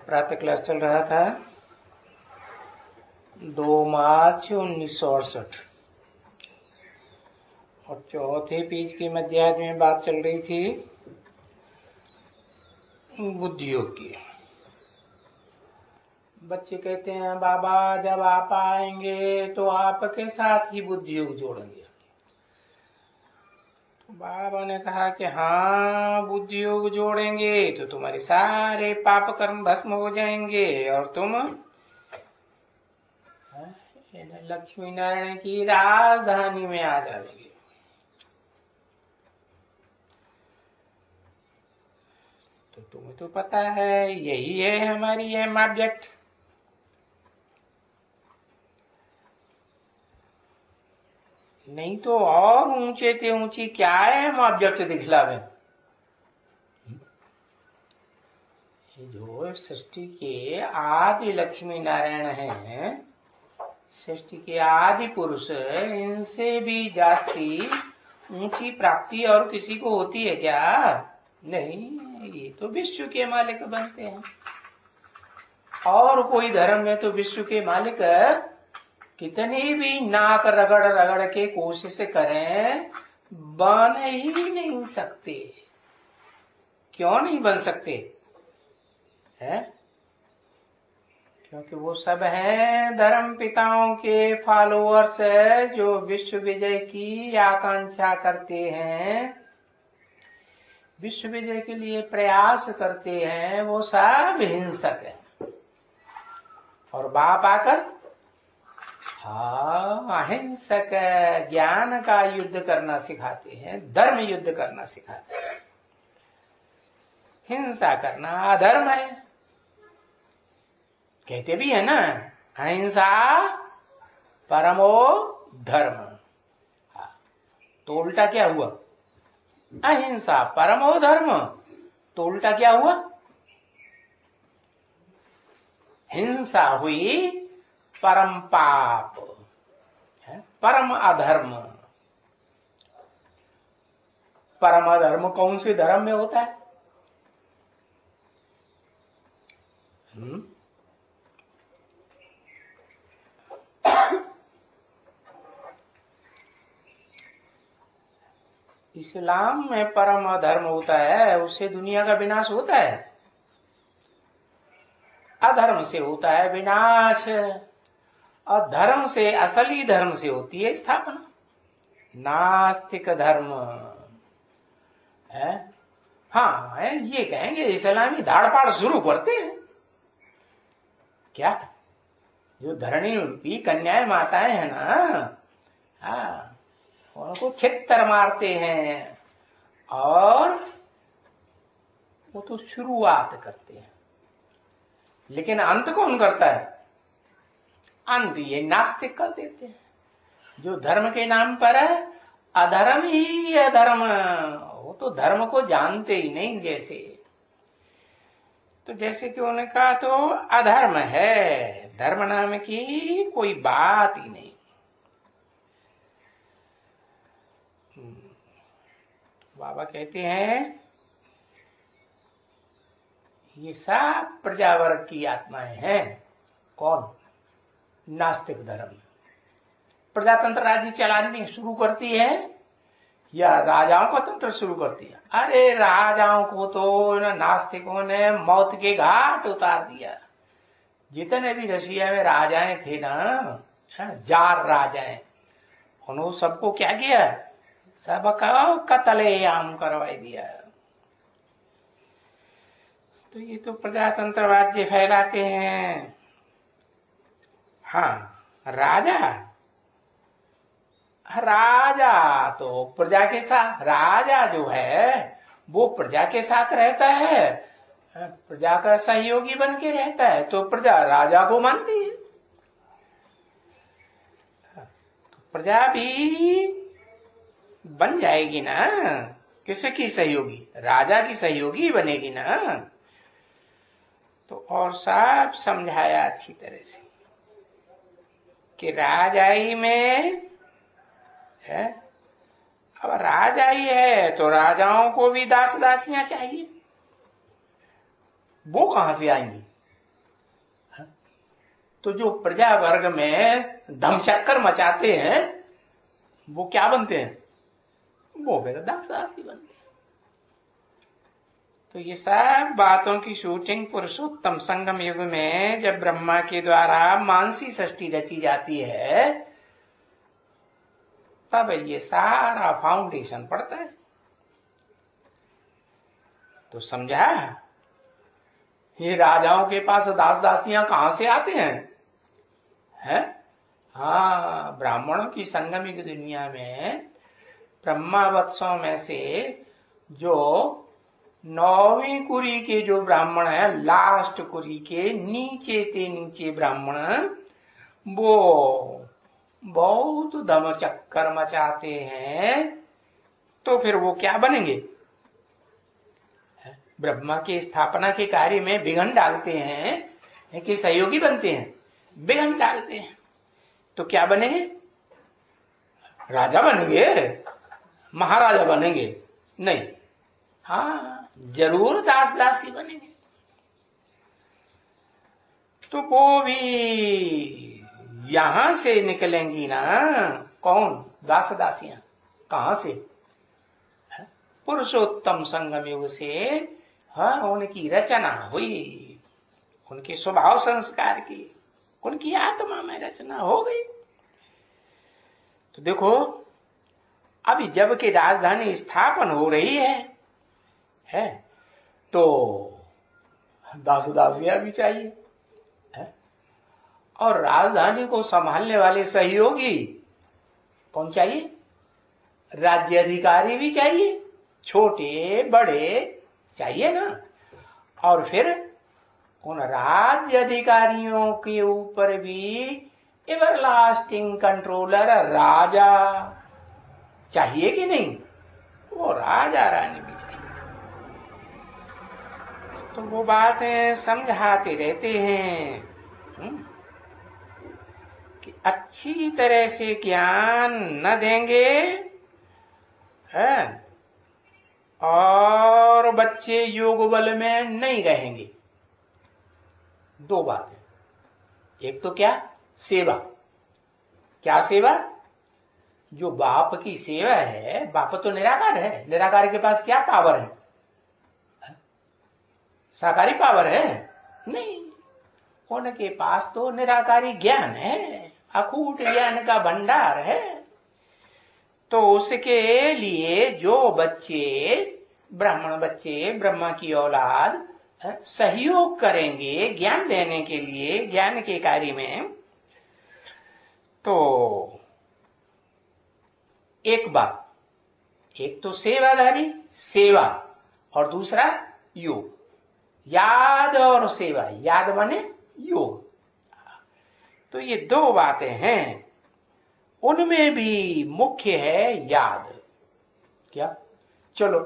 प्रातः क्लास चल रहा था 2 मार्च 1968 और चौथे पेज के मध्याह्न में बात चल रही थी बुद्धि योग की। बच्चे कहते हैं बाबा जब आप आएंगे तो आपके साथ ही बुद्धि योग जोड़ेंगे। तो बाबा ने कहा कि हाँ बुद्धि योग जोड़ेंगे तो तुम्हारे सारे पाप कर्म भस्म हो जाएंगे और तुम लक्ष्मी नारायण की राजधानी में आ जाएंगे। तो तुम्हें तो पता है यही है हमारी एम ऑब्जेक्ट। नहीं तो और ऊंचे ते ऊंची क्या है हम ऑब्जेक्ट दिखलावे। जो सृष्टि के आदि लक्ष्मी नारायण हैं, सृष्टि के आदि पुरुष, इनसे भी जास्ती ऊंची प्राप्ति और किसी को होती है क्या? नहीं, ये तो विश्व के मालिक बनते हैं। और कोई धर्म में तो विश्व के मालिक कितनी भी नाक रगड़ रगड़ के कोशिश करें बन ही नहीं सकते। क्यों नहीं बन सकते है? क्योंकि वो सब हैं धर्म पिताओं के फॉलोअर्स जो विश्व विजय की आकांक्षा करते हैं, विश्व विजय के लिए प्रयास करते हैं। वो सब हिंसक है और बाप आकर अहिंसक ज्ञान का युद्ध करना सिखाते हैं, धर्म युद्ध करना सिखाते हैं। हिंसा करना अधर्म है, कहते भी है ना, अहिंसा परमो धर्म। तो उल्टा क्या हुआ? अहिंसा परमो धर्म। तो उल्टा क्या हुआ? हिंसा हुई परम पाप, परम अधर्म। परम अधर्म कौन से धर्म में होता है? इस्लाम में परम अधर्म होता है, उससे दुनिया का विनाश होता है। अधर्म से होता है विनाश और धर्म से, असली धर्म से होती है स्थापना। नास्तिक धर्म है। हाँ है, ये कहेंगे इस्लामी धाड़पाड़ शुरू करते हैं क्या? जो धरणी रूपी कन्याएं माताएं हैं ना, हाँ, उनको छित्तर मारते हैं और वो तो शुरुआत करते हैं, लेकिन अंत कौन करता है? अंत ये नास्तिक कर देते हैं। जो धर्म के नाम पर है अधर्म ही अधर्म, वो तो धर्म को जानते ही नहीं। जैसे कि उन्होंने कहा तो अधर्म है, धर्म नाम की कोई बात ही नहीं। बाबा कहते हैं ये सब प्रजावर्ग की आत्माएं हैं। कौन? नास्तिक धर्म। प्रजातंत्र राज्य चलाने शुरू करती है या राजाओं का तंत्र शुरू करती है? अरे राजाओं को तो नास्तिकों ने मौत के घाट उतार दिया। जितने भी रशिया में राजाएं थे ना, जार राजाएं, उन्होंने सबको क्या किया? सबका कत्लेआम करवा दिया। तो ये तो प्रजातंत्र राज्य फैलाते हैं। हाँ, राजा तो प्रजा के साथ, राजा जो है वो प्रजा के साथ रहता है, प्रजा का सहयोगी बन के रहता है, तो प्रजा राजा को मानती है। तो प्रजा भी बन जाएगी ना, किसकी सहयोगी? राजा की सहयोगी बनेगी ना। तो और सब समझाया अच्छी तरह से कि राजाई में है। अब राजाई है तो राजाओं को भी दास दासियां चाहिए। वो कहां से आएंगी? तो जो प्रजा वर्ग में धमचक्कर मचाते हैं वो क्या बनते हैं? वो फिर दास दासी बनते हैं। तो ये सब बातों की शूटिंग पुरुषोत्तम संगम युग में जब ब्रह्मा के द्वारा मानसी सृष्टि रची जाती है तब ये सारा फाउंडेशन पड़ता है। तो समझा? ये राजाओं के पास दास दासियां कहां से आते हैं? हाँ, ब्राह्मणों की संगमिक दुनिया में ब्रह्मावत्सों में से जो 9वीं कुरी के जो ब्राह्मण है, लास्ट कुरी के नीचे ब्राह्मण, वो बहुत दम चक्कर मचाते हैं। तो फिर वो क्या बनेंगे? ब्रह्मा की स्थापना के कार्य में विघ्न डालते हैं कि सहयोगी बनते हैं? विघ्न डालते हैं। तो क्या बनेंगे? राजा बनेंगे? महाराजा बनेंगे? नहीं, हाँ, जरूर दास दासी बनेंगे। तो वो भी यहां से निकलेंगी ना। कौन? दास दासियां। कहां से? पुरुषोत्तम संगम युग से। हाँ, उनकी रचना हुई, उनके स्वभाव संस्कार की, उनकी आत्मा में रचना हो गई। तो देखो, अभी जब की राजधानी स्थापन हो रही है तो दास दासियां भी चाहिए है? और राजधानी को संभालने वाले सहयोगी कौन चाहिए? राज्य अधिकारी भी चाहिए, छोटे बड़े चाहिए ना। और फिर उन राज्य अधिकारियों के ऊपर भी एवरलास्टिंग कंट्रोलर राजा चाहिए कि नहीं? वो राजा रानी भी चाहिए। तो वो बातें समझाते रहते हैं कि अच्छी तरह से ज्ञान न देंगे है और बच्चे योग बल में नहीं रहेंगे। दो बातें। एक तो क्या? सेवा। क्या सेवा? जो बाप की सेवा है, बाप तो निराकार है, निराकार के पास क्या पावर है? साकारी पावर है? नहीं, उनके पास तो निराकारी ज्ञान है, अकूट ज्ञान का भंडार है। तो उसके लिए जो बच्चे, ब्राह्मण बच्चे, ब्रह्मा की औलाद सहयोग करेंगे ज्ञान देने के लिए, ज्ञान के कार्य में, तो एक बात, एक तो सेवाधारी सेवा और दूसरा योग। याद और सेवा, याद माने योग। तो ये दो बातें हैं, उनमें भी मुख्य है याद। क्या? चलो,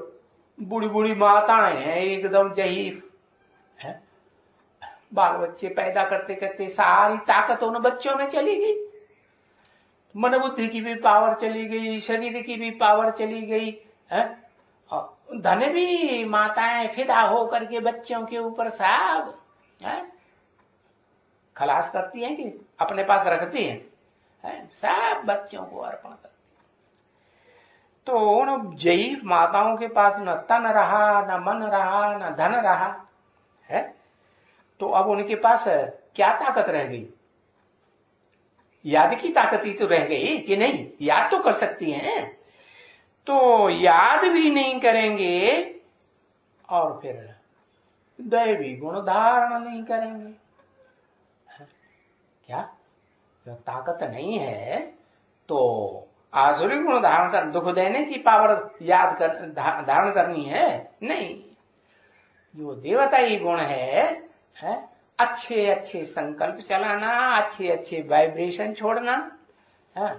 बूढ़ी बूढ़ी माताएं हैं एकदम जहीफ है, बाल बच्चे पैदा करते करते सारी ताकत उन बच्चों में चली गई, मन बुद्धि की भी पावर चली गई, शरीर की भी पावर चली गई है। धन भी माताएं फिदा हो करके बच्चों के ऊपर सब खलास करती हैं कि अपने पास रखती हैं है? सब बच्चों को अर्पण करती। तो उन जयीफ माताओं के पास न तन रहा, न मन रहा, न धन रहा है। तो अब उनके पास क्या ताकत रह गई? याद की ताकत ही तो रह गई कि नहीं? याद तो कर सकती हैं, तो याद भी नहीं करेंगे और फिर दैवी गुण धारण नहीं करेंगे। क्या? जब ताकत नहीं है तो आसुरी गुण धारण कर, दुख देने की पावर याद कर धारण करनी है? नहीं, जो देवताई गुण है अच्छे अच्छे संकल्प चलाना, अच्छे अच्छे वाइब्रेशन छोड़ना है।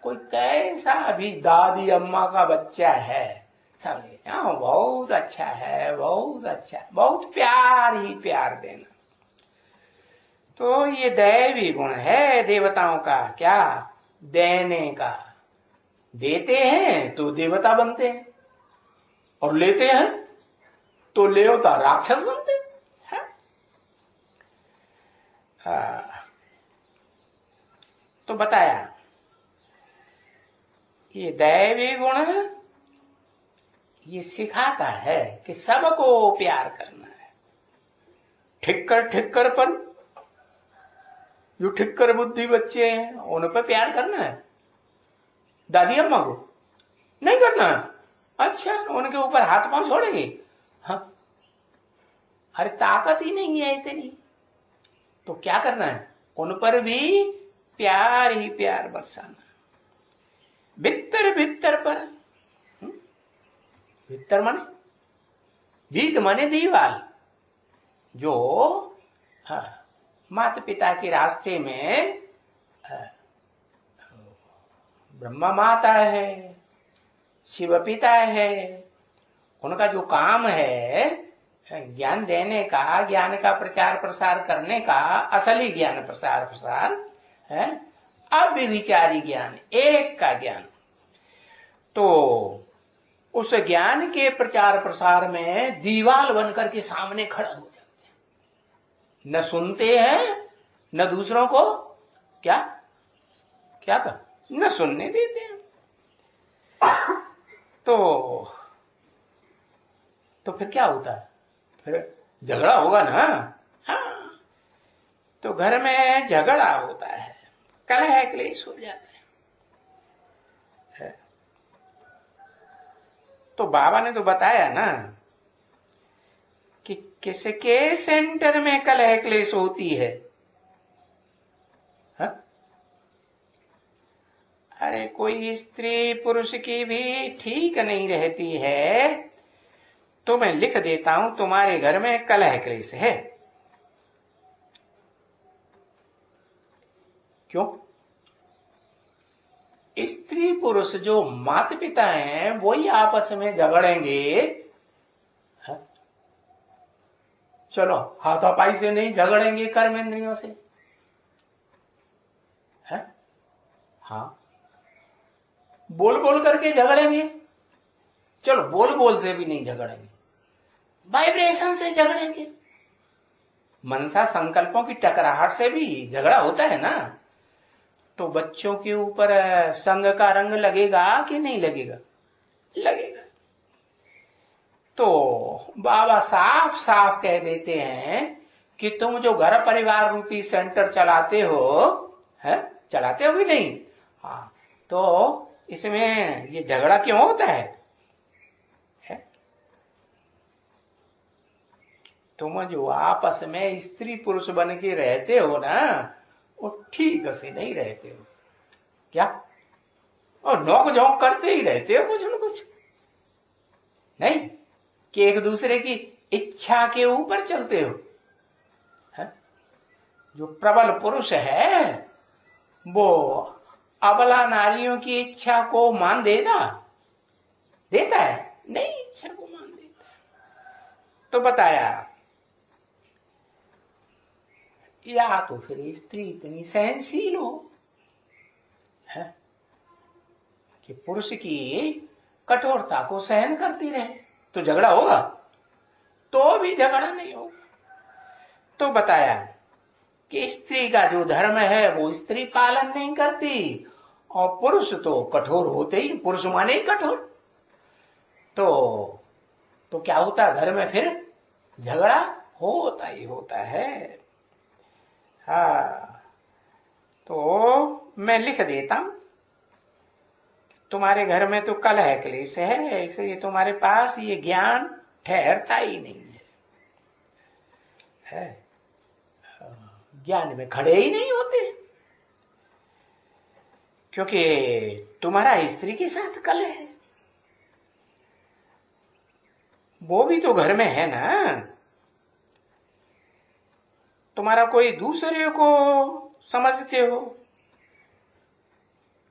कोई कैसा भी दादी अम्मा का बच्चा है, समझे, बहुत अच्छा है, बहुत अच्छा, बहुत प्यार ही प्यार देना, तो ये दैवी गुण है देवताओं का। क्या? देने का। देते हैं तो देवता बनते हैं और लेते हैं तो लेवता राक्षस बनते हैं। तो बताया ये दैवी गुण ये सिखाता है कि सबको प्यार करना है। ठिक्कर पर जो ठिक्कर बुद्धि बच्चे हैं उन पर प्यार करना है, दादी अम्मा को नहीं करना है। अच्छा, उनके ऊपर हाथ पांव छोड़ेंगे? हाँ, अरे ताकत ही नहीं है इतनी, तो क्या करना है? उन पर भी प्यार ही प्यार बरसाना। भीतर पर, भीतर माने भीत माने दीवाल, जो माता पिता के रास्ते में ब्रह्मा माता है, शिव पिता है, उनका जो काम है ज्ञान देने का, ज्ञान का प्रचार प्रसार करने का, असली ज्ञान प्रसार है, अव्यभिचारी ज्ञान, एक का ज्ञान। तो उस ज्ञान के प्रचार प्रसार में दीवाल बनकर के सामने खड़ा हो जाते हैं, न सुनते हैं न दूसरों को क्या कर न सुनने देते हैं। तो फिर क्या होता है? फिर झगड़ा होगा ना। हाँ, तो घर में झगड़ा होता है, कलह क्लेश हो जाता है। तो बाबा ने तो बताया ना कि किसके सेंटर में कलह क्लेश होती है। हा? अरे कोई स्त्री पुरुष की भी ठीक नहीं रहती है, तो मैं लिख देता हूं तुम्हारे घर में कलह क्लेश है। क्यों? स्त्री पुरुष जो माता पिता हैं वही आपस में झगड़ेंगे। चलो हाथापाई से नहीं, झगड़ेंगे कर्मेंद्रियों से है। हाँ, बोल करके झगड़ेंगे। चलो बोल से भी नहीं झगड़ेंगे, वाइब्रेशन से झगड़ेंगे। मनसा संकल्पों की टकराहट से भी झगड़ा होता है ना। तो बच्चों के ऊपर संग का रंग लगेगा कि नहीं लगेगा? लगेगा। तो बाबा साफ साफ कह देते हैं कि तुम जो घर परिवार रूपी सेंटर चलाते हो, है चलाते हो कि नहीं? हाँ, तो इसमें ये झगड़ा क्यों होता है? तुम जो आपस में स्त्री पुरुष बन के रहते हो ना, वो ठीक से नहीं रहते हो क्या? और नोक झोंक करते ही रहते हो कुछ न कुछ, नहीं कि एक दूसरे की इच्छा के ऊपर चलते हो। है? जो प्रबल पुरुष है वो अबला नारियों की इच्छा को मान देता है? नहीं, इच्छा को मान देता है। तो बताया या तो फिर स्त्री इतनी सहनशील हो है कि पुरुष की कठोरता को सहन करती रहे, तो झगड़ा होगा? तो भी झगड़ा नहीं होगा। तो बताया कि स्त्री का जो धर्म है वो स्त्री पालन नहीं करती, और पुरुष तो कठोर होते ही, पुरुष माने ही कठोर। तो क्या होता है? घर में फिर झगड़ा होता ही होता है। हाँ, तो मैं लिख देता हूं तुम्हारे घर में तो कलह क्लेश है, इसलिए तुम्हारे पास ये ज्ञान ठहरता ही नहीं है। ज्ञान में खड़े ही नहीं होते, क्योंकि तुम्हारा स्त्री के साथ कलह है। वो भी तो घर में है ना। तुम्हारा कोई दूसरे को समझते हो,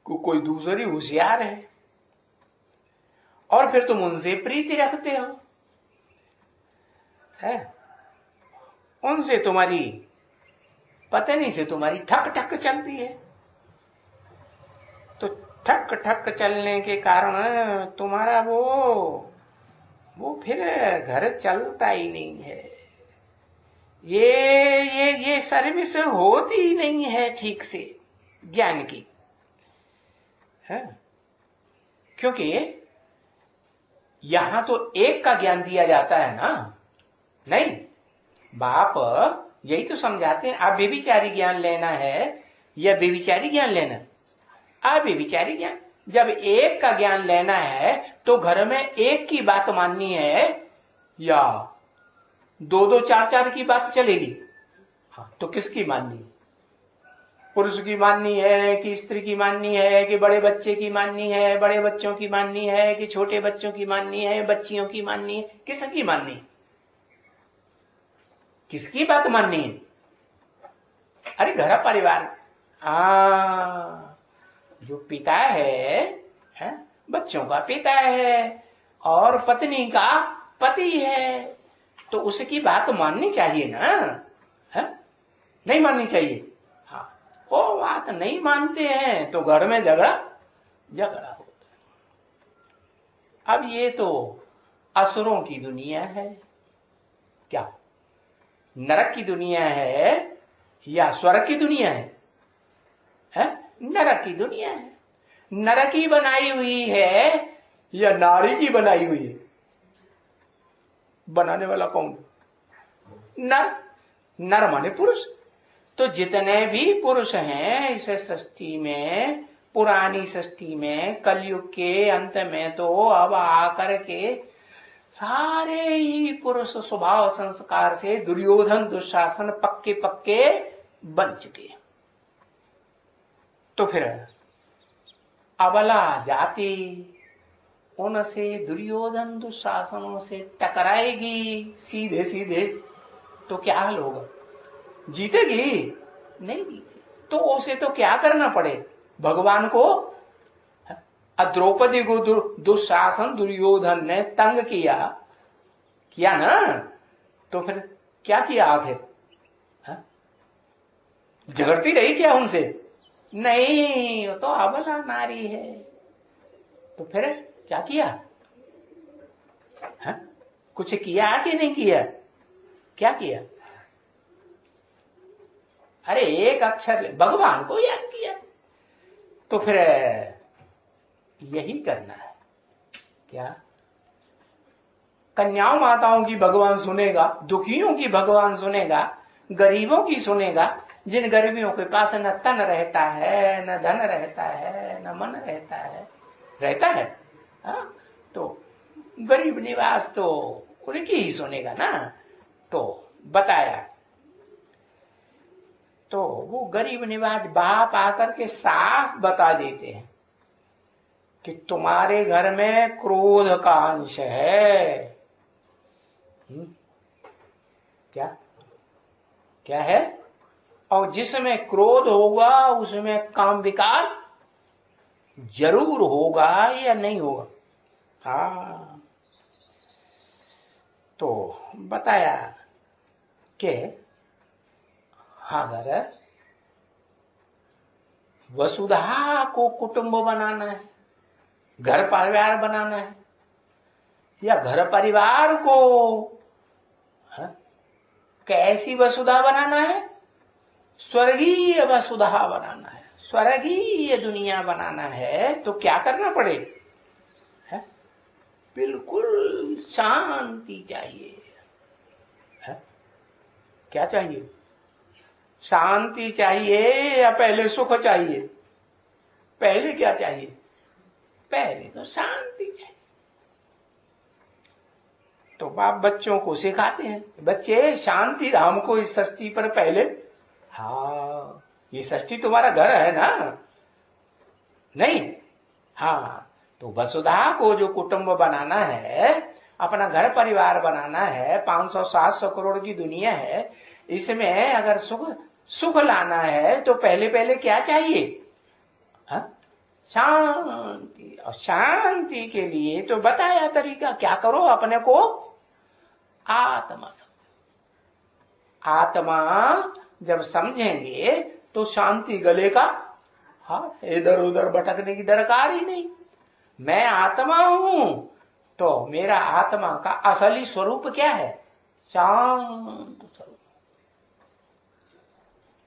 कोई दूसरी होशियार है, और फिर तुम उनसे प्रीति रखते हो, है? उनसे तुम्हारी पत्नी से तुम्हारी ठक ठक चलती है। तो ठक ठक चलने के कारण तुम्हारा वो फिर घर चलता ही नहीं है। ये सर्विस होती ही नहीं है ठीक से, ज्ञान की है, क्योंकि यहां तो एक का ज्ञान दिया जाता है ना, नहीं। बाप यही तो समझाते हैं, आप व्यभिचारी ज्ञान लेना है या व्यभिचारी ज्ञान लेना, आप व्यभिचारी ज्ञान। जब एक का ज्ञान लेना है तो घर में एक की बात माननी है या दो दो चार चार की बात चलेगी? हाँ, तो किसकी माननी? पुरुष की माननी है कि स्त्री की माननी है कि बड़े बच्चे की माननी है, बड़े बच्चों की माननी है कि छोटे बच्चों की माननी है, बच्चियों की माननी है, किसकी माननी है? किसकी बात माननी है? अरे घर परिवार, जो पिता है बच्चों का पिता है और पत्नी का पति है, तो उसकी बात माननी चाहिए ना, है? नहीं माननी चाहिए। हाँ, वो बात नहीं मानते हैं तो घर में झगड़ा होता है। अब ये तो असुरों की दुनिया है, क्या नरक की दुनिया है या स्वर्ग की दुनिया है? नरक की दुनिया है। नरक की बनाई हुई है या नारी की बनाई हुई है? बनाने वाला कौन? नर। नर माने पुरुष। तो जितने भी पुरुष हैं इस सृष्टि में, पुरानी सृष्टि में, कलयुग के अंत में तो अब आकर के सारे ही पुरुष स्वभाव संस्कार से दुर्योधन दुशासन पक्के पक्के बन चुके। तो फिर अबला जाति उनसे दुर्योधन दुशासनों से टकराएगी सीधे सीधे, तो क्या हाल होगा? जीतेगी? नहीं जीतेगी। तो उसे तो क्या करना पड़े? भगवान को, द्रौपदी को दुशासन दुर्योधन ने तंग किया ना, तो फिर क्या किया? आखिर झगड़ती रही क्या उनसे? नहीं, वो तो अबला नारी है। तो फिर क्या किया? कुछ किया कि नहीं किया? क्या किया? अरे एक अक्षर भगवान को याद किया। तो फिर यही करना है। क्या? कन्याओं माताओं की भगवान सुनेगा, दुखियों की भगवान सुनेगा, गरीबों की सुनेगा। जिन गरीबियों के पास न तन रहता है, न धन रहता है, न मन रहता है तो गरीब निवास तो उनकी ही सुनेगा ना। तो बताया, तो वो गरीब निवास बाप आकर के साफ बता देते हैं कि तुम्हारे घर में क्रोध का अंश है। क्या है? और जिसमें क्रोध होगा उसमें काम विकार जरूर होगा या नहीं होगा? हाँ, तो बताया कि अगर वसुधा को कुटुंब बनाना है, घर परिवार बनाना है, या घर परिवार को कैसी वसुधा बनाना है? स्वर्गीय वसुधा बनाना है, स्वर्गीय दुनिया बनाना है, तो क्या करना पड़े? बिल्कुल शांति चाहिए। क्या चाहिए? शांति चाहिए या पहले सुख चाहिए? पहले क्या चाहिए? पहले तो शांति चाहिए। तो बाप बच्चों को सिखाते हैं, बच्चे शांति धाम को इस सृष्टि पर पहले, हाँ ये सृष्टि तुम्हारा घर है ना, नहीं? हाँ, तो वसुधा को जो कुटुंब बनाना है, अपना घर परिवार बनाना है, 500-700 करोड़ की दुनिया है, इसमें अगर सुख लाना है तो पहले क्या चाहिए? शांति। और शांति के लिए तो बताया तरीका, क्या करो? अपने को आत्मा समझो। आत्मा जब समझेंगे तो शांति गले का हाँ, इधर उधर भटकने की दरकार ही नहीं। मैं आत्मा हूं तो मेरा आत्मा का असली स्वरूप क्या है? शांत स्वरूप।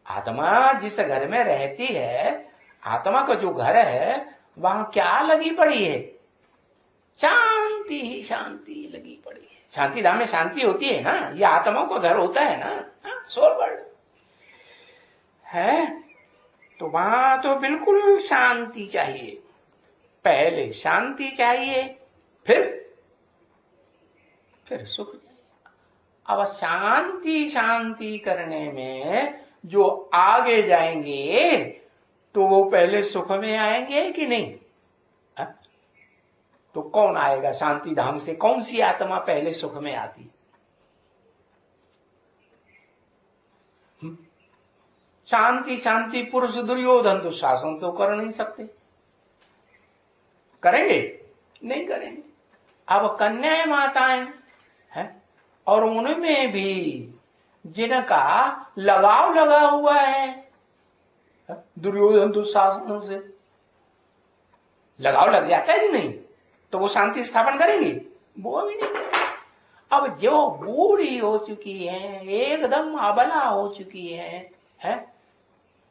आत्मा जिस घर में रहती है आत्मा का जो घर है वहां क्या लगी पड़ी है? शांति ही शांति लगी पड़ी है। शांति धाम में शांति होती है ना, ये आत्माओं का घर होता है ना, सोल वर्ल्ड है। तो वहां तो बिल्कुल शांति चाहिए, पहले शांति चाहिए, फिर सुख चाहिए। अब शांति शांति करने में जो आगे जाएंगे तो वो पहले सुख में आएंगे कि नहीं? तो कौन आएगा शांति धाम से? कौन सी आत्मा पहले सुख में आती? शांति शांति पुरुष दुर्योधन दुशासन तो कर नहीं सकते। करेंगे? नहीं करेंगे। अब कन्याएं माताएं हैं, और उनमें भी जिनका लगाव लगा हुआ है दुर्योधन दुशासन से, लगाव लग जाता है कि नहीं, तो वो शांति स्थापन करेंगी? वो भी नहीं करेंगे। अब जो बूढ़ी हो चुकी है, एकदम अबला हो चुकी है,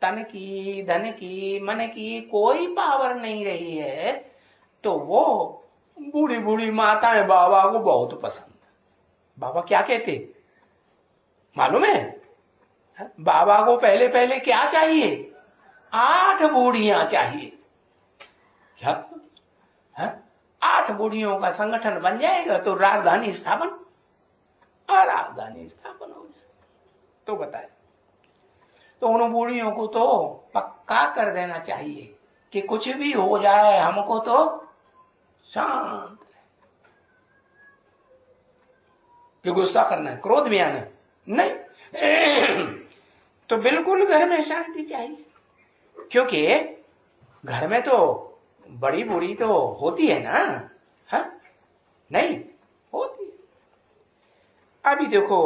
तन की धन की मन की कोई पावर नहीं रही है, तो वो बूढ़ी बूढ़ी माताएं बाबा को बहुत पसंद। बाबा क्या कहते मालूम है? बाबा को पहले पहले क्या चाहिए? 8 बूढ़ियां चाहिए। क्या? 8 बूढ़ियों का संगठन बन जाएगा तो राजधानी स्थापन, और राजधानी स्थापन हो जाए तो बताए। तो उन बूढ़ियों को तो पक्का कर देना चाहिए कि कुछ भी हो जाए हमको तो शांत रहे। कि गुस्सा करना है, क्रोध में आना नहीं। तो बिल्कुल घर में शांति चाहिए, क्योंकि घर में तो बड़ी बूढ़ी तो होती है ना, हाँ? नहीं होती है। अभी देखो,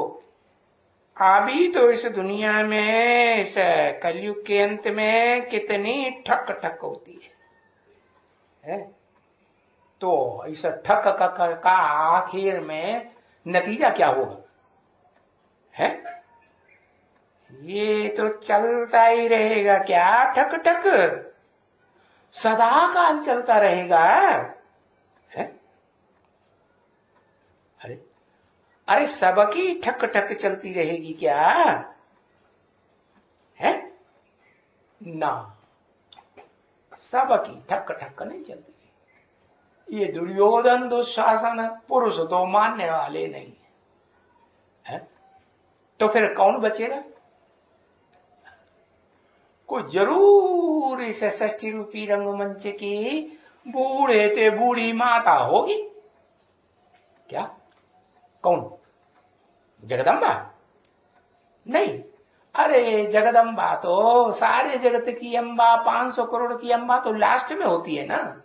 अभी तो इस दुनिया में, इस कलयुग के अंत में कितनी ठक ठक होती है? तो इस ठक का आखिर में नतीजा क्या होगा? है ये तो चलता ही रहेगा। क्या ठक ठक? सदा काल चलता रहेगा। है? अरे सबकी ठक ठक चलती रहेगी क्या? है ना, सबकी ठक ठक नहीं चलती। ये दुर्योधन दुशासन पुरुष तो मानने वाले नहीं है, तो फिर कौन बचेगा? कोई जरूर इस षष्ठी रूपी रंगमंच की बूढ़े ते बूढ़ी माता होगी क्या? कौन? जगदम्बा? नहीं। अरे जगदम्बा तो सारे जगत की अम्बा, 500 करोड़ की अम्बा तो लास्ट में होती है ना,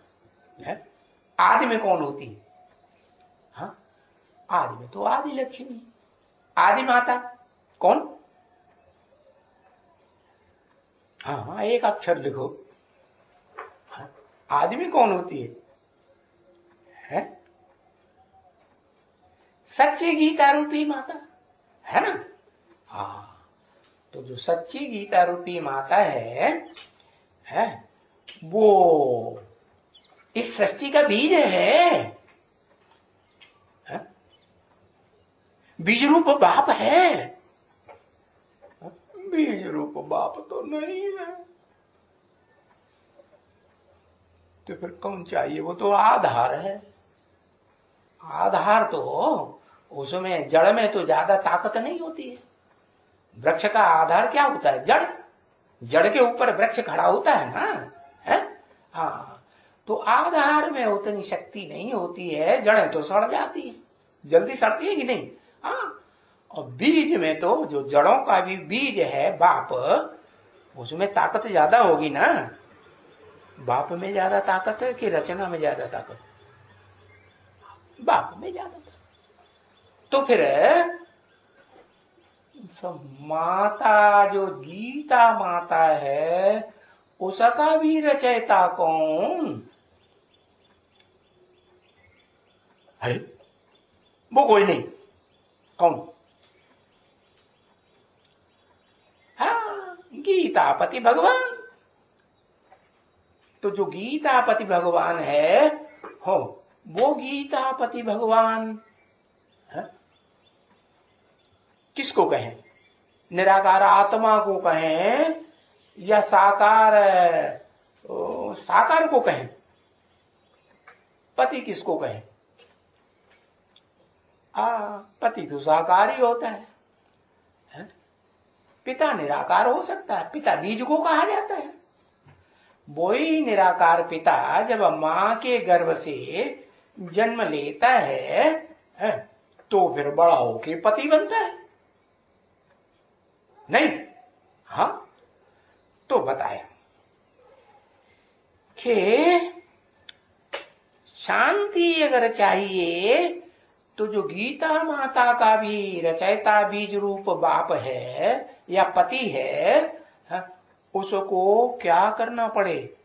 है? आदि में कौन होती है? हाँ, आदि में तो आदि लक्ष्मी, आदि माता कौन? हाँ, एक अक्षर लिखो। हाँ, आदि में कौन होती है? सच्ची गीता रूपी माता है ना। हाँ, तो जो सच्ची गीता रूपी माता है वो इस सृष्टि का बीज है? बीज रूप बाप है? बीज रूप बाप तो नहीं है, तो फिर कौन चाहिए? वो तो आधार है। आधार तो उसमें, जड़ में तो ज्यादा ताकत नहीं होती है। वृक्ष का आधार क्या होता है? जड़। जड़ के ऊपर वृक्ष खड़ा होता है ना, है? हाँ, तो आधार में उतनी शक्ति नहीं होती है, जड़ें तो सड़ जाती है, जल्दी सड़ती है कि नहीं? हाँ, और बीज में तो, जो जड़ों का भी बीज है बाप, उसमें ताकत ज्यादा होगी ना। बाप में ज्यादा ताकत है कि रचना में ज्यादा ताकत? बाप में ज्यादा ताकत। तो फिर माता, जो गीता माता है, उसका भी रचयिता कौन है? वो कोई नहीं। कौन? हाँ, गीतापति भगवान। तो जो गीतापति भगवान है हो, वो गीतापति भगवान किसको कहें? निराकार आत्मा को कहें या साकार को कहें? पति किसको कहें? पति तो साकार ही होता है। पिता निराकार हो सकता है, पिता बीज को कहा जाता है। वही निराकार पिता जब मां के गर्भ से जन्म लेता है तो फिर बड़ा होके पति बनता है, नहीं? हाँ, तो बताया कि शांति अगर चाहिए तो जो गीता माता का भी रचयिता बीज रूप बाप है या पति है, उसको क्या करना पड़े?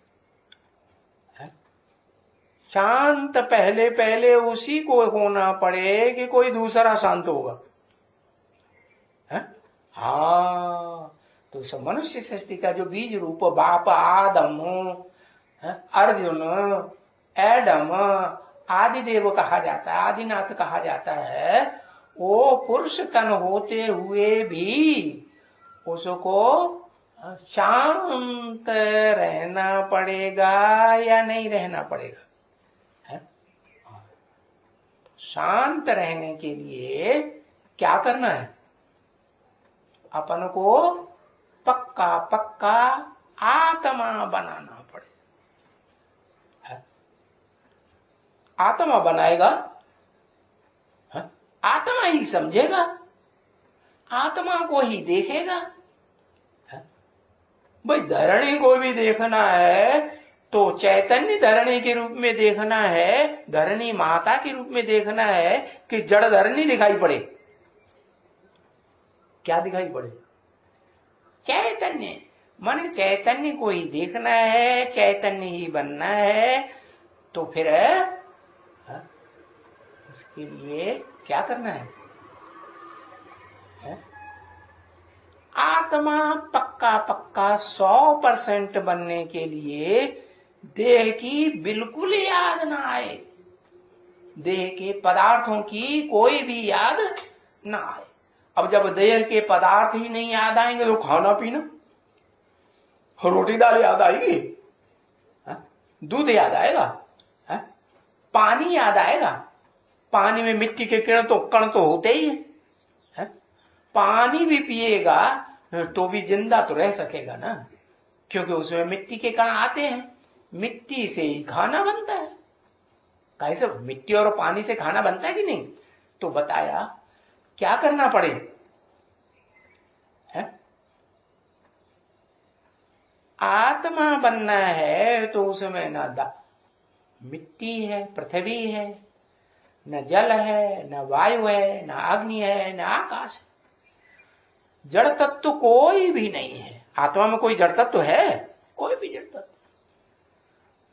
शांत पहले पहले उसी को होना पड़े कि कोई दूसरा शांत होगा? हाँ, तो इस मनुष्य सृष्टि का जो बीज रूप बाप आदम, अर्जुन, एडम, आदिदेव कहा जाता है, आदिनाथ कहा जाता है, वो पुरुष तन होते हुए भी उसको शांत रहना पड़ेगा या नहीं रहना पड़ेगा? शांत रहने के लिए क्या करना है? अपन को पक्का पक्का आत्मा बनाना पड़ेगा। आत्मा बनाएगा, आत्मा ही समझेगा, आत्मा को ही देखेगा। भाई धरणी को भी देखना है तो चैतन्य धरणी के रूप में देखना है, धरणी माता के रूप में देखना है कि जड़ धरणी दिखाई पड़े? क्या दिखाई पड़े? चैतन्य। माने चैतन्य को ही देखना है, चैतन्य ही बनना है। तो फिर उसके लिए क्या करना है? आत्मा पक्का पक्का 100% बनने के लिए देह की बिल्कुल याद ना आए, देह के पदार्थों की कोई भी याद ना आए। अब जब देह के पदार्थ ही नहीं याद आएंगे तो खाना पीना, रोटी दाल याद आएगी? दूध याद आएगा? पानी याद आएगा? पानी में मिट्टी के कण तो होते ही है। पानी भी पिएगा तो भी जिंदा तो रह सकेगा ना, क्योंकि उसमें मिट्टी के कण आते हैं, मिट्टी से ही खाना बनता है। कैसे मिट्टी और पानी से खाना बनता है कि नहीं? तो बताया क्या करना पड़े? आत्मा बनना है तो उसमें न मिट्टी है, पृथ्वी है, न जल है, न वायु है, न अग्नि है, न आकाश है। जड़ तत्व कोई भी नहीं है। आत्मा में कोई जड़ तत्व है? कोई भी जड़ तत्व।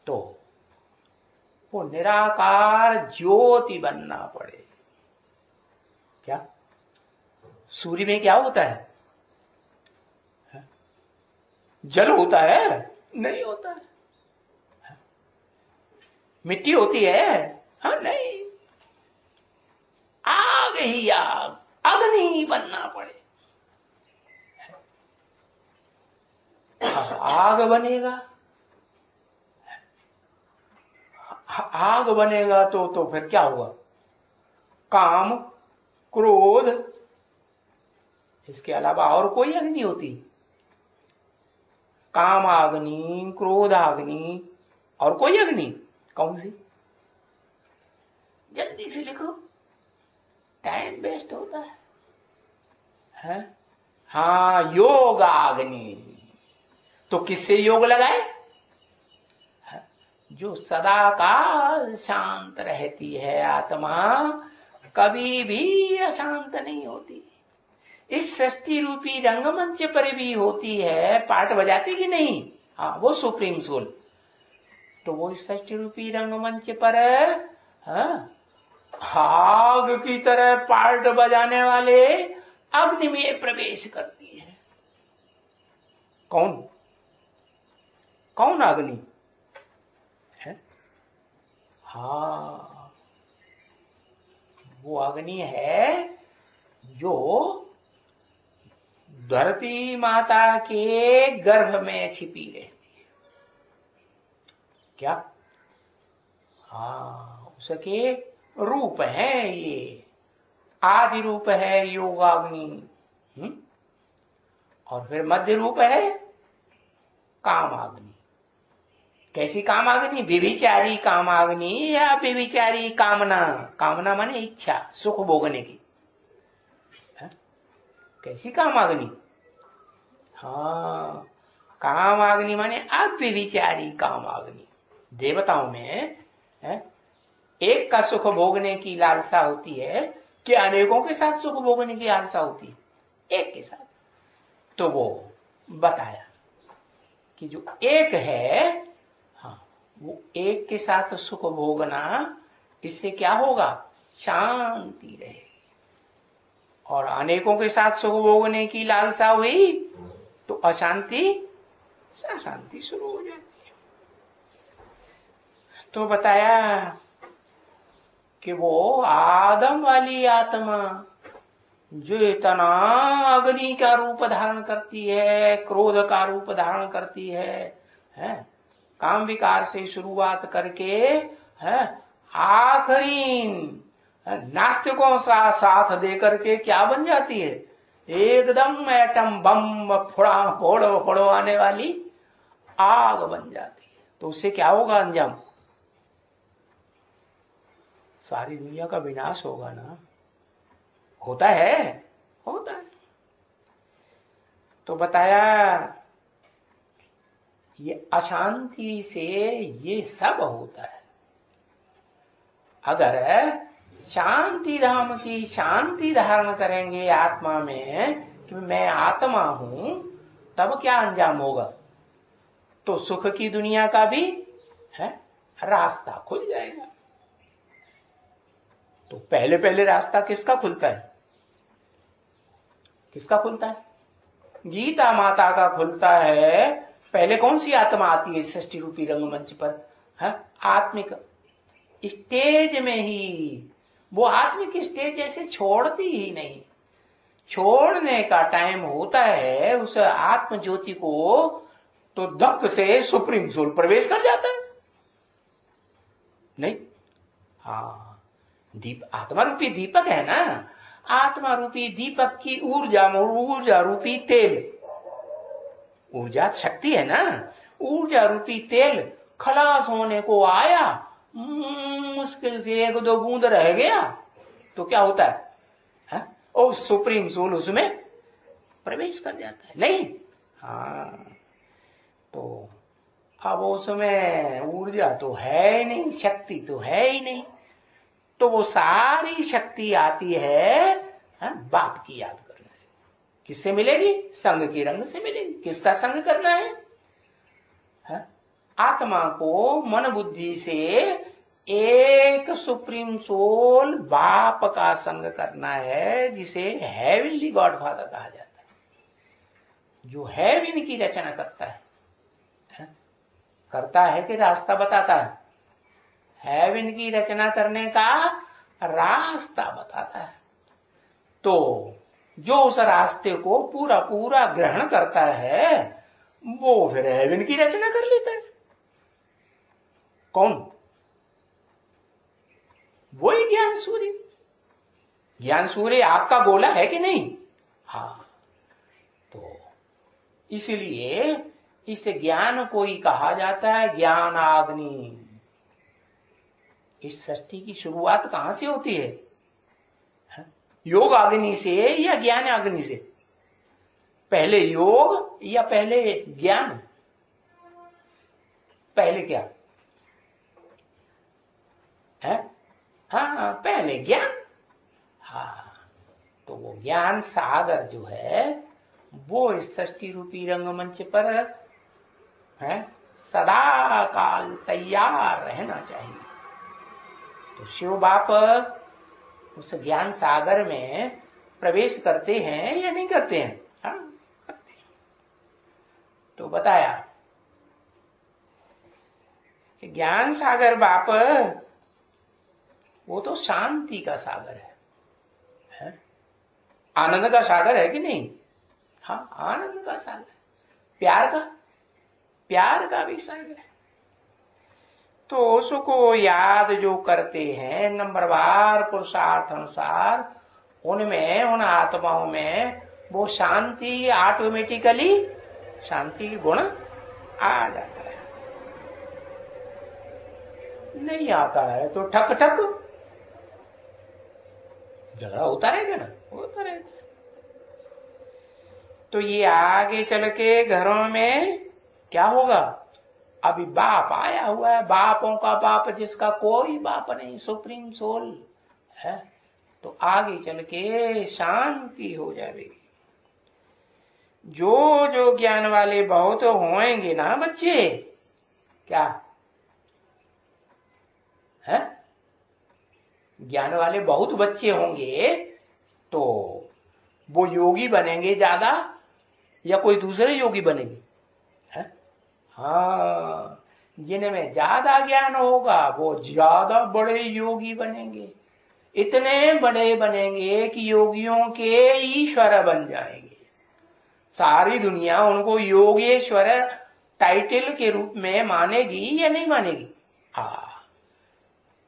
तो वो निराकार ज्योति बनना पड़े। क्या सूर्य में क्या होता है? जल होता है? नहीं होता है। मिट्टी होती है? हाँ, नहीं। आग ही आग, अग्नि बनना पड़े। आग बनेगा, आग बनेगा तो फिर क्या हुआ? काम, क्रोध, इसके अलावा और कोई अग्नि होती? काम अग्नि, क्रोध अग्नि, और कोई अग्नि? कौन सी? जल्दी से लिखो, टाइम वेस्ट होता है। हाँ, योग अग्नि। तो किससे योग लगाए? जो सदा काल शांत रहती है आत्मा, कभी भी अशांत नहीं होती। इस सृष्टि रूपी रंगमंच पर भी होती है, पार्ट बजाती कि नहीं? हाँ, वो सुप्रीम सोल। तो वो इस सृष्टि रूपी रंगमंच पर आग की तरह पार्ट बजाने वाले अग्नि में प्रवेश करती है। कौन? कौन अग्नि? हाँ, वो अग्नि है जो धरती माता के गर्भ में छिपी रहती है। क्या? हाँ, उसके रूप है, ये आदि रूप है योगाग्नि। और फिर मध्य रूप है कामाग्नि। कैसी कामाग्नि? व्यभिचारी कामाग्नि या व्यभिचारी कामना। कामना माने इच्छा, सुख भोगने की। कैसी कामाग्नि? हाँ, कामाग्नि माने अव्यभिचारी कामाग्नि। देवताओं में एक का सुख भोगने की लालसा होती है कि अनेकों के साथ सुख भोगने की लालसा होती है? एक के साथ। तो वो बताया कि जो एक है, हाँ, वो एक के साथ सुख भोगना, इससे क्या होगा? शांति रहेगी। और अनेकों के साथ सुख भोगने की लालसा हुई तो अशांति अशांति शुरू हो जाती है। तो बताया कि वो आदम वाली आत्मा जो इतना अग्नि का रूप धारण करती है, क्रोध का रूप धारण करती है, काम विकार से शुरुआत करके है आखिरी नास्तिकों का साथ दे करके क्या बन जाती है? एकदम एटम बम फोड़ो आने वाली आग बन जाती है। तो उससे क्या होगा अंजाम? सारी दुनिया का विनाश होगा ना। होता है, होता है। तो बताया ये अशांति से ये सब होता है। अगर शांति धाम की शांति धारण करेंगे आत्मा में कि मैं आत्मा हूं, तब क्या अंजाम होगा? तो सुख की दुनिया का भी है रास्ता खुल जाएगा। तो पहले पहले रास्ता किसका खुलता है? किसका खुलता है? गीता माता का खुलता है। पहले कौन सी आत्मा आती है सृष्टि रूपी रंगमंच पर? है आत्मिक स्टेज में ही। वो आत्मिक स्टेज जैसे छोड़ती ही नहीं। छोड़ने का टाइम होता है उस आत्म ज्योति को, तो धक्क से सुप्रीम सोल प्रवेश कर जाता है। नहीं, हाँ, दीप आत्मा रूपी दीपक है ना। आत्मा रूपी दीपक की ऊर्जा रूपी तेल, ऊर्जा शक्ति है ना। ऊर्जा रूपी तेल खलास होने को आया, मुश्किल से एक दो बूंद रह गया तो क्या होता है? और सुप्रीम सोल उसमें प्रवेश कर जाता है। नहीं, हाँ, तो अब उसमें ऊर्जा तो है ही नहीं, शक्ति तो है ही नहीं। तो वो सारी शक्ति आती है बाप की याद करने से। किससे मिलेगी? संग की रंग से मिलेगी। किसका संग करना है? आत्मा को मन बुद्धि से एक सुप्रीम सोल बाप का संग करना है, जिसे हेवनली गॉडफादर कहा जाता है। जो हेवन की रचना करता है कि रास्ता बताता है? हेवन की रचना करने का रास्ता बताता है। तो जो उस रास्ते को पूरा पूरा ग्रहण करता है वो फिर हेवन की रचना कर लेता है। कौन? वही ज्ञान सूर्य। ज्ञान सूर्य आग का गोला है कि नहीं? हाँ, तो इसलिए इस ज्ञान को ही कहा जाता है ज्ञान अग्नि। इस सृष्टि की शुरुआत कहां से होती है? योग अग्नि से या ज्ञान अग्नि से? पहले योग या पहले ज्ञान? पहले क्या है? हाँ, पहले ज्ञान। हाँ, तो वो ज्ञान सागर जो है वो इस सृष्टि रूपी रंगमंच पर है सदा काल तैयार रहना चाहिए। तो शिव बाप उस ज्ञान सागर में प्रवेश करते हैं या नहीं करते हैं? हाँ, करते हैं। तो बताया कि ज्ञान सागर बाप वो तो शांति का सागर है? आनंद का सागर है कि नहीं? हाँ, आनंद का सागर, प्यार का भी सागर है। तो उसको याद जो करते हैं नंबरवार पुरुषार्थ अनुसार, उनमें, उन आत्माओं में वो शांति ऑटोमेटिकली, शांति गुण आ जाता है। नहीं आता है तो ठक ठक झगड़ा होता रहेगा ना, होता रहता है। तो ये आगे चल के घरों में क्या होगा? अभी बाप आया हुआ है, बापों का बाप जिसका कोई बाप नहीं, सुप्रीम सोल है। तो आगे चल के शांति हो जाएगी। जो जो ज्ञान वाले बहुत होंगे ना बच्चे, क्या है? ज्ञान वाले बहुत बच्चे होंगे तो वो योगी बनेंगे ज्यादा या कोई दूसरे योगी बनेंगे? है? हाँ, जिनमें ज्यादा ज्ञान होगा वो ज्यादा बड़े योगी बनेंगे, इतने बड़े बनेंगे कि योगियों के ईश्वर बन जाएंगे। सारी दुनिया उनको योगेश्वर टाइटल के रूप में मानेगी या नहीं मानेगी? हाँ,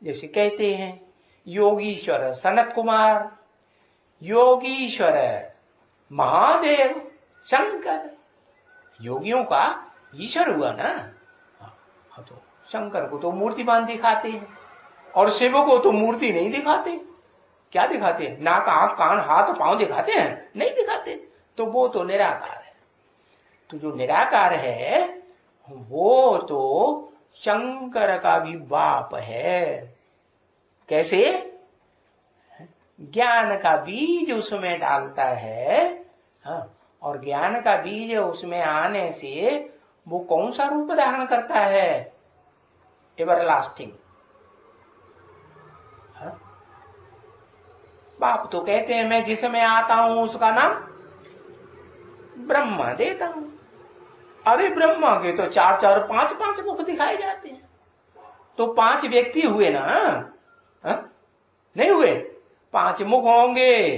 जैसे कहते हैं योगीश्वर सनत कुमार, योगीश्वर महादेव, शंकर, योगियों का ईश्वर हुआ ना। हाँ, तो शंकर को तो मूर्तिमान दिखाते हैं और शिव को तो मूर्ति नहीं दिखाते। क्या दिखाते हैं? नाक, आंख, कान, हाथ, पांव दिखाते हैं? नहीं दिखाते। तो वो तो निराकार है। तो जो निराकार है वो तो शंकर का भी बाप है। कैसे? ज्ञान का बीज उसमें डालता है। हाँ, और ज्ञान का बीज उसमें आने से वो कौन सा रूप धारण करता है? एवरलास्टिंग। हाँ? बाप तो कहते हैं मैं जिसमें आता हूं उसका नाम ब्रह्मा देता हूं। अरे ब्रह्मा के तो 4 4 5 5 मुख दिखाए जाते हैं। तो 5 व्यक्ति हुए ना? हा? नहीं हुए? 5 मुख होंगे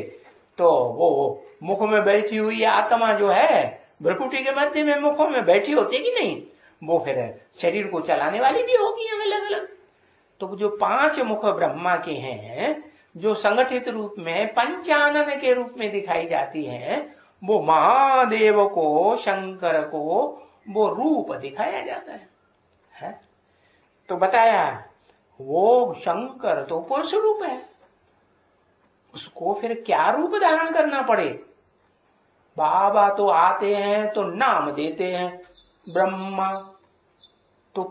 तो वो मुख में बैठी हुई आत्मा जो है भ्रकुटी के मध्य में मुखों में बैठी होती है कि नहीं? वो फिर शरीर को चलाने वाली भी होगी अलग अलग। तो जो 5 मुख ब्रह्मा के हैं, जो संगठित रूप में पंचानन के रूप में दिखाई जाती है, वो महादेव को, शंकर को वो रूप दिखाया जाता है? तो बताया वो शंकर तो पुरुष रूप है, उसको फिर क्या रूप धारण करना पड़े? बाबा तो आते हैं तो नाम देते हैं ब्रह्मा। तो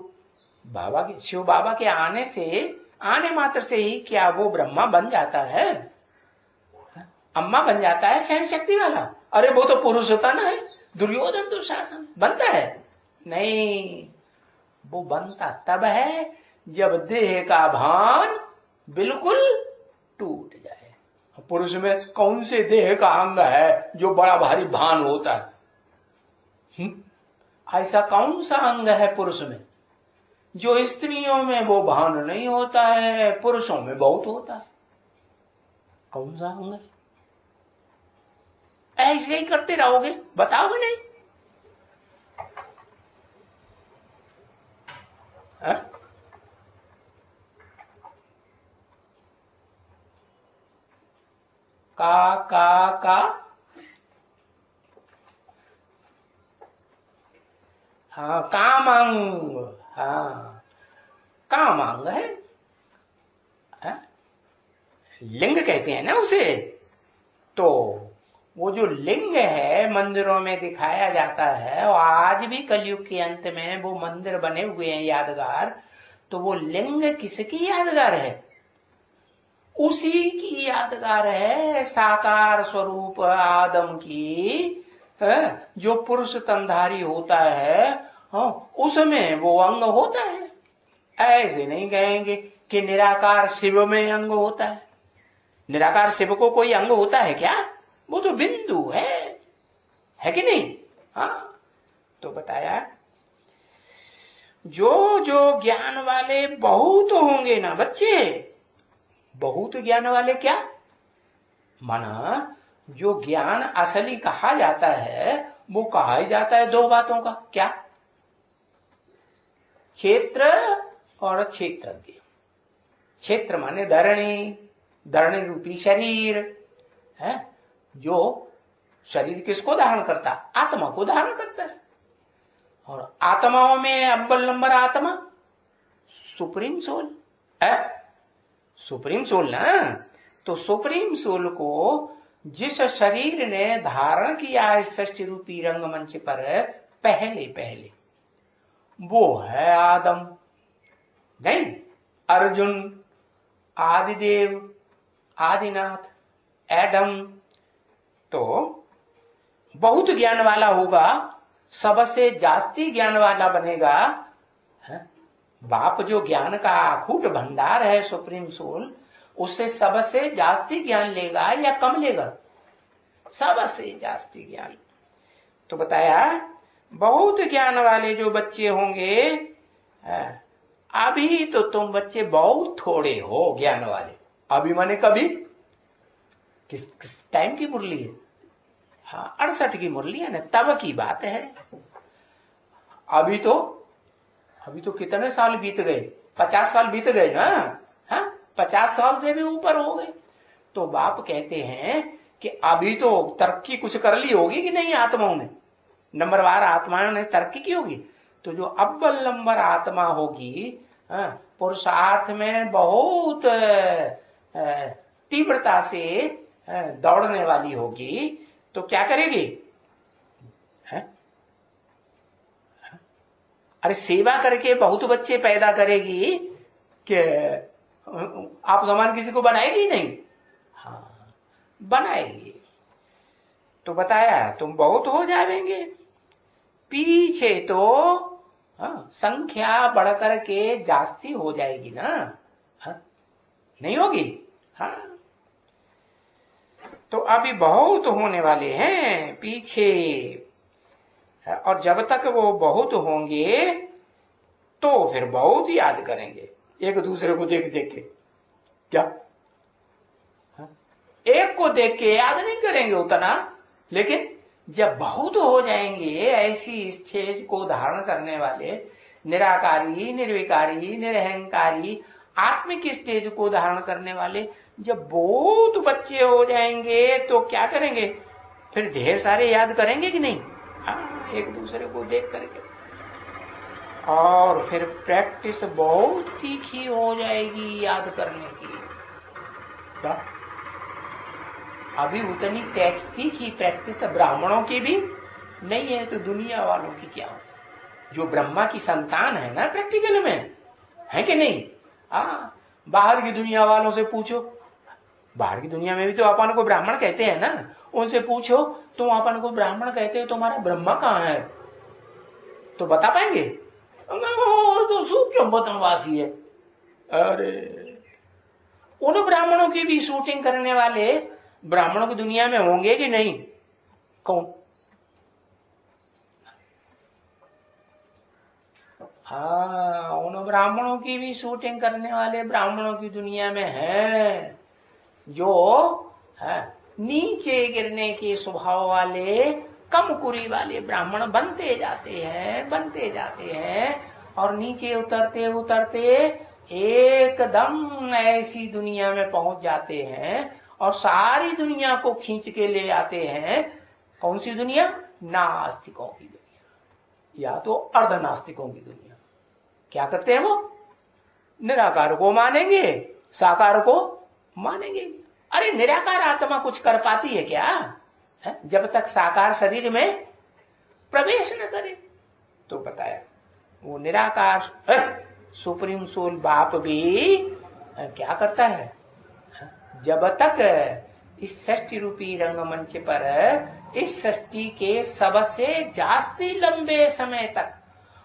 बाबा के, शिव बाबा के आने से, आने मात्र से ही क्या वो ब्रह्मा बन जाता है? अम्मा बन जाता है सहन शक्ति वाला? अरे वो तो पुरुष होता ना है, दुर्योधन दुशासन बनता है? नहीं, वो बनता तब है जब देह का भान बिल्कुल टूट जाए। पुरुष में कौन से देह का अंग है जो बड़ा भारी भान होता है? ऐसा कौन सा अंग है पुरुष में जो स्त्रियों में वो भान नहीं होता है, पुरुषों में बहुत होता है? कौन सा अंग है? ऐसे ही करते रहोगे, बताओगे नहीं? हा? का हाँ, कामांग। हाँ, कामांग है। हाँ? लिंग कहते हैं ना उसे। तो वो जो लिंग है मंदिरों में दिखाया जाता है, और आज भी कलयुग के अंत में वो मंदिर बने हुए हैं यादगार। तो वो लिंग किसकी यादगार है? उसी की यादगार है, साकार स्वरूप आदम की, जो पुरुष तनधारी होता है। हाँ, उसमें वो अंग होता है। ऐसे नहीं कहेंगे कि निराकार शिव में अंग होता है। निराकार शिव को कोई अंग होता है क्या? वो तो बिंदु है कि नहीं? हाँ, तो बताया जो जो ज्ञान वाले बहुत होंगे ना बच्चे, बहुत ज्ञान वाले क्या माना, जो ज्ञान असली कहा जाता है वो कहा ही जाता है दो बातों का, क्या, क्षेत्र और क्षेत्रज्ञ। क्षेत्र माने धरणी, धरणी रूपी शरीर है, जो शरीर किसको धारण करता, आत्मा को धारण करता है। और आत्माओं में अव्वल नंबर आत्मा सुप्रीम सोल है, सुप्रीम सोल ना। तो सुप्रीम सोल को जिस शरीर ने धारण किया है सृष्टि रूपी रंगमंच पर पहले पहले, वो है आदम, नहीं अर्जुन, आदिदेव, आदिनाथ, एडम। तो बहुत ज्ञान वाला होगा, सबसे जास्ती ज्ञान वाला बनेगा है? बाप जो ज्ञान का अखूट भंडार है सुप्रीम सोल, उससे सबसे जास्ती ज्ञान लेगा या कम लेगा, सबसे जास्ती ज्ञान। तो बताया बहुत ज्ञान वाले जो बच्चे होंगे, अभी तो तुम बच्चे बहुत थोड़े हो ज्ञान वाले। अभी माने कभी, किस टाइम की मुरली है, हाँ 68 की मुरली है ना, तब की बात है। अभी तो कितने साल बीत गए, 50 साल बीत गए ना, हाँ 50 साल से भी ऊपर हो गए। तो बाप कहते हैं कि अभी तो तरक्की कुछ कर ली होगी कि नहीं, आत्माओं ने नंबरवार आत्माओं ने तरक्की की होगी। तो जो अव्वल नंबर आत्मा होगी, पुरुषार्थ में बहुत तीव्रता से दौड़ने वाली होगी, तो क्या करेगी, अरे सेवा करके बहुत बच्चे पैदा करेगी कि आप समान किसी को बनाएगी नहीं, हाँ बनाएगी। तो बताया तुम बहुत हो जाएंगे, पीछे तो संख्या बढ़कर के जास्ती हो जाएगी ना, नहीं होगी, हाँ। तो अभी बहुत होने वाले हैं पीछे, और जब तक वो बहुत होंगे तो फिर बहुत याद करेंगे एक दूसरे को देख देख के, क्या एक को देख के याद नहीं करेंगे उतना, लेकिन जब बहुत हो जाएंगे ऐसी स्टेज को धारण करने वाले, निराकारी, निर्विकारी, निरहंकारी आत्मिक स्टेज को धारण करने वाले जब बहुत बच्चे हो जाएंगे तो क्या करेंगे, फिर ढेर सारे याद करेंगे कि नहीं, हाँ एक दूसरे को देख करके। और फिर प्रैक्टिस बहुत तीखी हो जाएगी याद करने की, क्या अभी उतनी तीखी प्रैक्टिस ब्राह्मणों की भी नहीं है, तो दुनिया वालों की क्या हो, जो ब्रह्मा की संतान है ना प्रैक्टिकल में, है कि नहीं। बाहर की दुनिया वालों से पूछो, बाहर की दुनिया में भी तो अपन को ब्राह्मण कहते हैं ना, उनसे पूछो तुम अपन को ब्राह्मण कहते हो, तुम्हारा ब्रह्मा कहाँ है, तो बता पाएंगे, तो सूक्ष्म वतनवासी है। अरे उन ब्राह्मणों की भी शूटिंग करने वाले ब्राह्मणों की दुनिया में होंगे कि नहीं, कौन, हाँ उन ब्राह्मणों की भी शूटिंग करने वाले ब्राह्मणों की दुनिया में हैं, जो है नीचे गिरने के स्वभाव वाले, कमकुरी वाले ब्राह्मण बनते जाते हैं और नीचे उतरते उतरते एकदम ऐसी दुनिया में पहुंच जाते हैं और सारी दुनिया को खींच के ले आते हैं। कौन सी दुनिया, नास्तिकों की दुनिया या तो अर्धनास्तिकों की दुनिया। क्या करते हैं वो, निराकार को मानेंगे, साकार को मानेंगे। अरे निराकार आत्मा कुछ कर पाती है क्या, है? जब तक साकार शरीर में प्रवेश न करे। तो बताया वो निराकार सुप्रीम सोल बाप भी क्या करता है, जब तक इस सृष्टि रूपी रंगमंच पर इस सृष्टि के सबसे जास्ती लंबे समय तक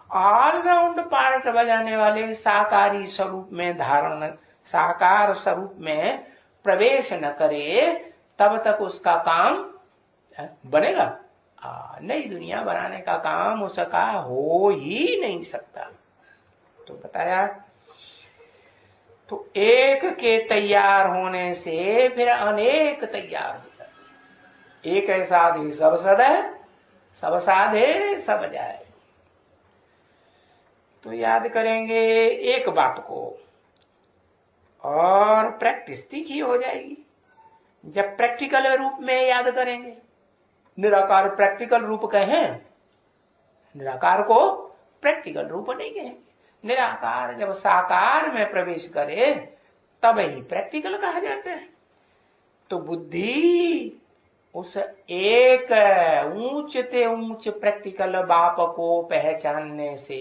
ऑलराउंड पार्ट बजाने वाले साकारी स्वरूप में धारण, साकार स्वरूप में प्रवेश न करे, तब तक उसका काम बनेगा, नई दुनिया बनाने का काम उसका हो ही नहीं सकता। तो बताया तो एक के तैयार होने से फिर अनेक तैयार हो जाए। एक साधे सब सदे, सब साधे सब जाए। तो याद करेंगे एक बात को और प्रैक्टिस तीखी हो जाएगी जब प्रैक्टिकल रूप में याद करेंगे। निराकार प्रैक्टिकल रूप कहें, निराकार को प्रैक्टिकल रूप नहीं कहेंगे। निराकार जब साकार में प्रवेश करे तब ही प्रैक्टिकल कहा जाता है। तो बुद्धि उस एक ऊंचते ऊंच प्रैक्टिकल बाप को पहचानने से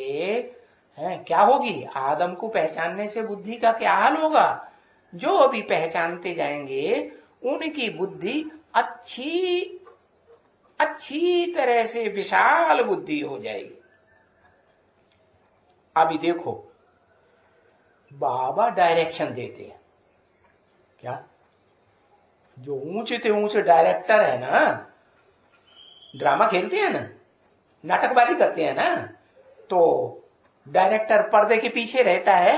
है क्या होगी, आदम को पहचानने से बुद्धि का क्या हाल होगा। जो अभी पहचानते जाएंगे उनकी बुद्धि अच्छी तरह से विशाल बुद्धि हो जाएगी। अभी देखो बाबा डायरेक्शन देते हैं क्या, जो ऊंचे से ऊंचे डायरेक्टर है ना, ड्रामा खेलते हैं ना, नाटकबाजी करते हैं ना, तो डायरेक्टर पर्दे के पीछे रहता है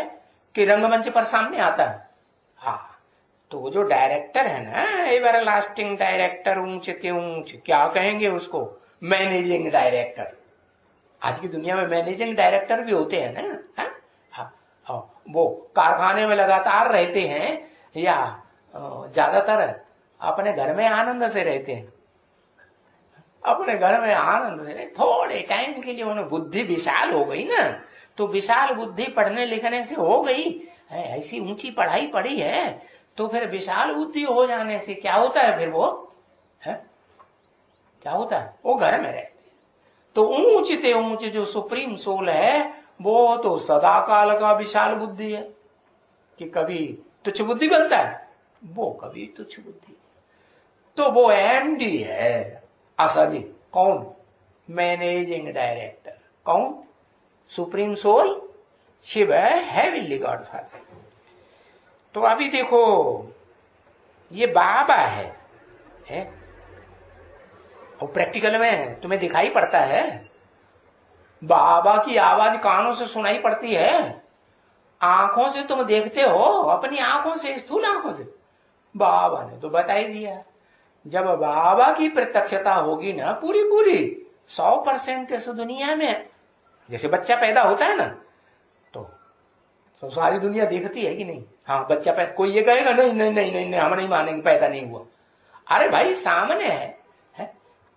कि रंगमंच पर सामने आता है। हाँ, तो वो जो डायरेक्टर है ना, एवर लास्टिंग डायरेक्टर, ऊंचे से ऊंच, क्या कहेंगे उसको, मैनेजिंग डायरेक्टर। आज की दुनिया में मैनेजिंग डायरेक्टर भी होते हैं ना। हाँ, वो कारखाने में लगातार रहते हैं या ज्यादातर अपने घर में आनंद से रहते हैं, अपने घर में आनंद से रहे। थोड़े टाइम के लिए उन्हें बुद्धि विशाल हो गई ना, तो विशाल बुद्धि पढ़ने लिखने से हो गई है, ऐसी ऊंची पढ़ाई पढ़ी है, तो फिर विशाल बुद्धि हो जाने से क्या होता है, फिर वो है क्या होता है, वो घर में रहते। तो ऊंचते ऊंचे जो सुप्रीम सोल है वो तो सदा काल का विशाल बुद्धि है कि कभी तुच्छ बुद्धि बनता है, वो कभी तुच्छ बुद्धि। तो वो एमडी है असली। कौन, मैनेजिंग डायरेक्टर। कौन, सुप्रीम सोल, शिव है, हेवनली गॉड फादर। तो अभी देखो ये बाबा है? और प्रैक्टिकल में तुम्हें दिखाई पड़ता है, बाबा की आवाज कानों से सुनाई पड़ती है, आंखों से तुम देखते हो, अपनी आंखों से, स्थूल आंखों से। बाबा ने तो बता ही दिया, जब बाबा की प्रत्यक्षता होगी ना पूरी 100% इस दुनिया में, जैसे बच्चा पैदा होता है ना, तो सारी दुनिया देखती है कि नहीं। हाँ, बच्चा पैदा, कोई ये कहेगा नहीं नहीं नहीं नहीं, नहीं हम नहीं मानेंगे, पैदा नहीं हुआ। अरे भाई सामने है,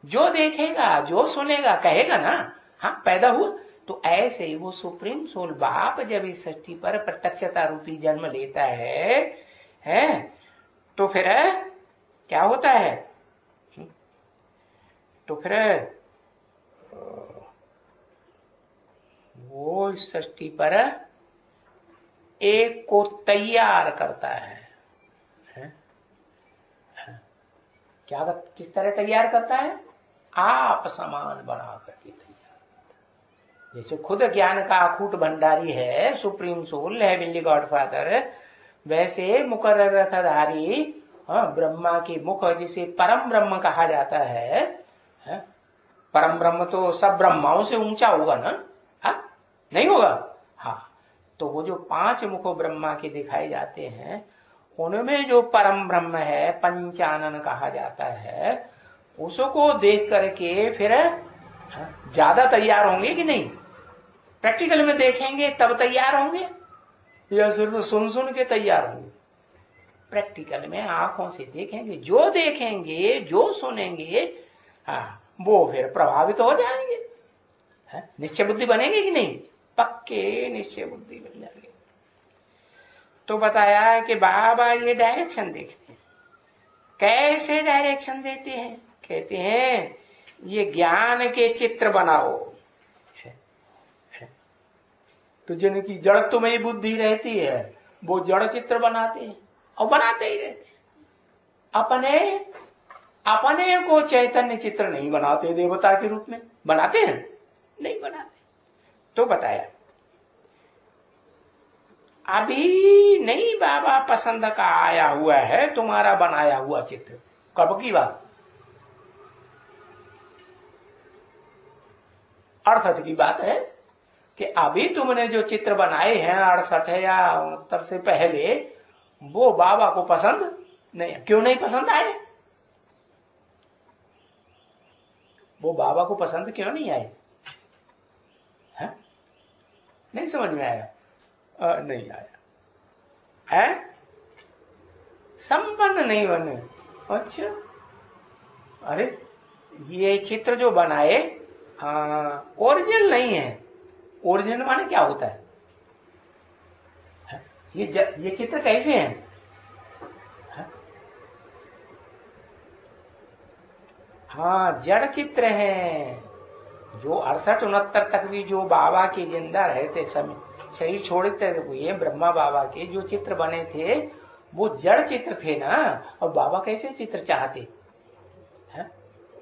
जो देखेगा जो सुनेगा कहेगा ना हाँ पैदा हुआ। तो ऐसे ही वो सुप्रीम सोल बाप जब इस सृष्टि पर प्रत्यक्षता रूपी जन्म लेता है तो फिर क्या होता है, तो फिर वो इस सृष्टि पर एक को तैयार करता है। क्या, किस तरह तैयार करता है, आप समान बना करके तैयार। जैसे खुद ज्ञान का अखूट भंडारी है supreme soul, heavenly God father, वैसे मुकर्रर रथधारी ब्रह्मा के मुख, जिसे परम ब्रह्म कहा जाता है। परम ब्रह्म तो सब ब्रह्माओं से ऊंचा होगा ना, नहीं होगा। हाँ, तो वो जो 5 मुख ब्रह्मा के दिखाए जाते हैं, उनमें जो परम ब्रह्म है, पंचानन कहा जाता है, उसको देख करके फिर ज्यादा तैयार होंगे कि नहीं। प्रैक्टिकल में देखेंगे तब तैयार होंगे या सिर्फ सुन के तैयार होंगे। प्रैक्टिकल में आंखों से देखेंगे, जो देखेंगे जो सुनेंगे वो फिर प्रभावित हो जाएंगे। निश्चय बुद्धि बनेंगे कि नहीं, पक्के निश्चय बुद्धि बन जाएंगे। तो बताया कि बाबा ये डायरेक्शन देखते हैं। कैसे डायरेक्शन देते हैं, कहते हैं ये ज्ञान के चित्र बनाओ। तो जिनकी जड़त्वमयी बुद्धि रहती है वो जड़ चित्र बनाते हैं और बनाते ही रहते हैं। अपने को चैतन्य चित्र नहीं बनाते, देवता के रूप में बनाते हैं, नहीं बनाते। तो बताया अभी नहीं बाबा पसंद का आया हुआ है तुम्हारा बनाया हुआ चित्र। कब की बात, 68 की बात है। कि अभी तुमने जो चित्र बनाए हैं 68 या 69 से पहले, वो बाबा को पसंद नहीं। क्यों नहीं पसंद आए? वो बाबा को पसंद क्यों नहीं आए? है? नहीं समझ में आया? नहीं आया है? संपन्न नहीं बने। अच्छा, अरे ये चित्र जो बनाए ओरिजिनल नहीं है। ओरिजिनल माने क्या होता है? ये चित्र कैसे हैं? हाँ, जड़ चित्र हैं। जो 68-69 तक भी जो बाबा के जिंदा रहते समय, शरीर छोड़ते हुए ब्रह्मा बाबा के जो चित्र बने थे, वो जड़ चित्र थे ना। और बाबा कैसे चित्र चाहते?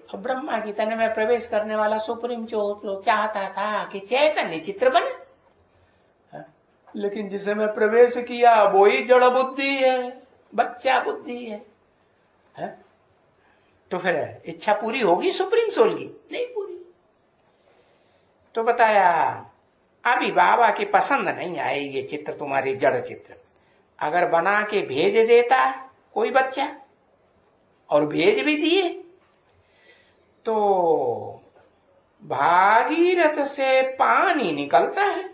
और ब्रह्मा की तन में प्रवेश करने वाला सुप्रीम जो चाहता था कि चैतन्य चित्र बने। लेकिन जिसे मैं प्रवेश किया वो ही जड़ बुद्धि है, बच्चा बुद्धि है? तो फिर इच्छा पूरी होगी सुप्रीम सोल की? नहीं पूरी। तो बताया अभी बाबा की पसंद नहीं आए ये चित्र, तुम्हारी जड़ चित्र। अगर बना के भेज देता कोई बच्चा, और भेज भी दिए, तो भागीरथ से पानी निकलता है।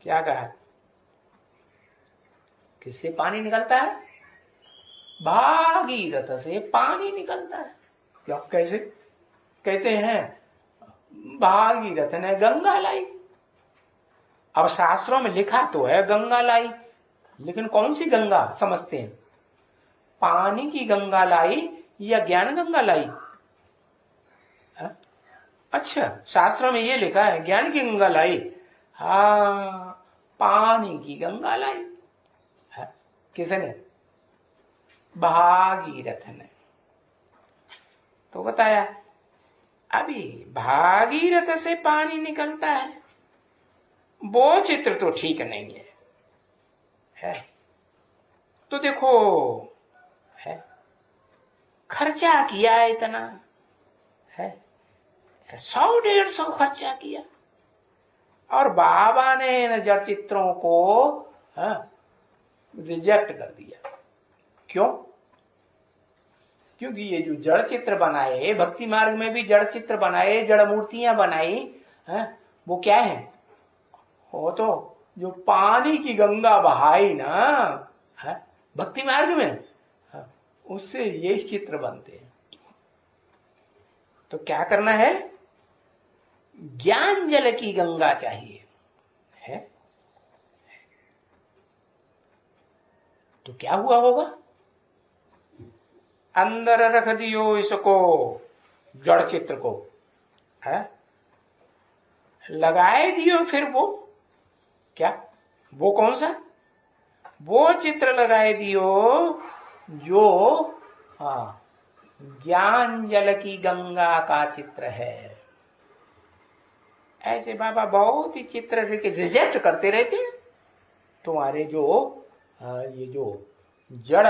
क्या कहा? किससे पानी निकलता है? भागीरथ से पानी निकलता है। क्या कैसे? कहते हैं भागीरथ ने गंगा लाई। अब शास्त्रों में लिखा तो है गंगा लाई, लेकिन कौन सी गंगा समझते हैं? पानी की गंगा लाई या ज्ञान गंगा लाई? अच्छा, शास्त्रों में ये लिखा है ज्ञान की गंगा लाई। हाँ, पानी की गंगा लाई। किसने? भागीरथ ने। तो बताया अभी भागीरथ से पानी निकलता है, वो चित्र तो ठीक नहीं है? तो देखो, है खर्चा किया इतना, है 100-150 खर्चा किया, और बाबा ने इन जड़ चित्रों को रिजेक्ट कर दिया। क्यों? क्योंकि ये जो जड़ चित्र बनाए, भक्ति मार्ग में भी जड़ चित्र बनाए, जड़ मूर्तियां बनाई, वो क्या है? वो तो जो पानी की गंगा बहाई ना भक्ति मार्ग में, उससे ये चित्र बनते हैं। तो क्या करना है? ज्ञान जल की गंगा चाहिए है। तो क्या हुआ होगा? अंदर रख दियो इसको, जड़ चित्र को, है लगाए दियो। फिर वो क्या? वो कौन सा? वो चित्र लगाए दियो जो ज्ञान जल की गंगा का चित्र है। ऐसे बाबा बहुत ही चित्र रिजेक्ट करते रहते हैं। तुम्हारे जो ये जो जड़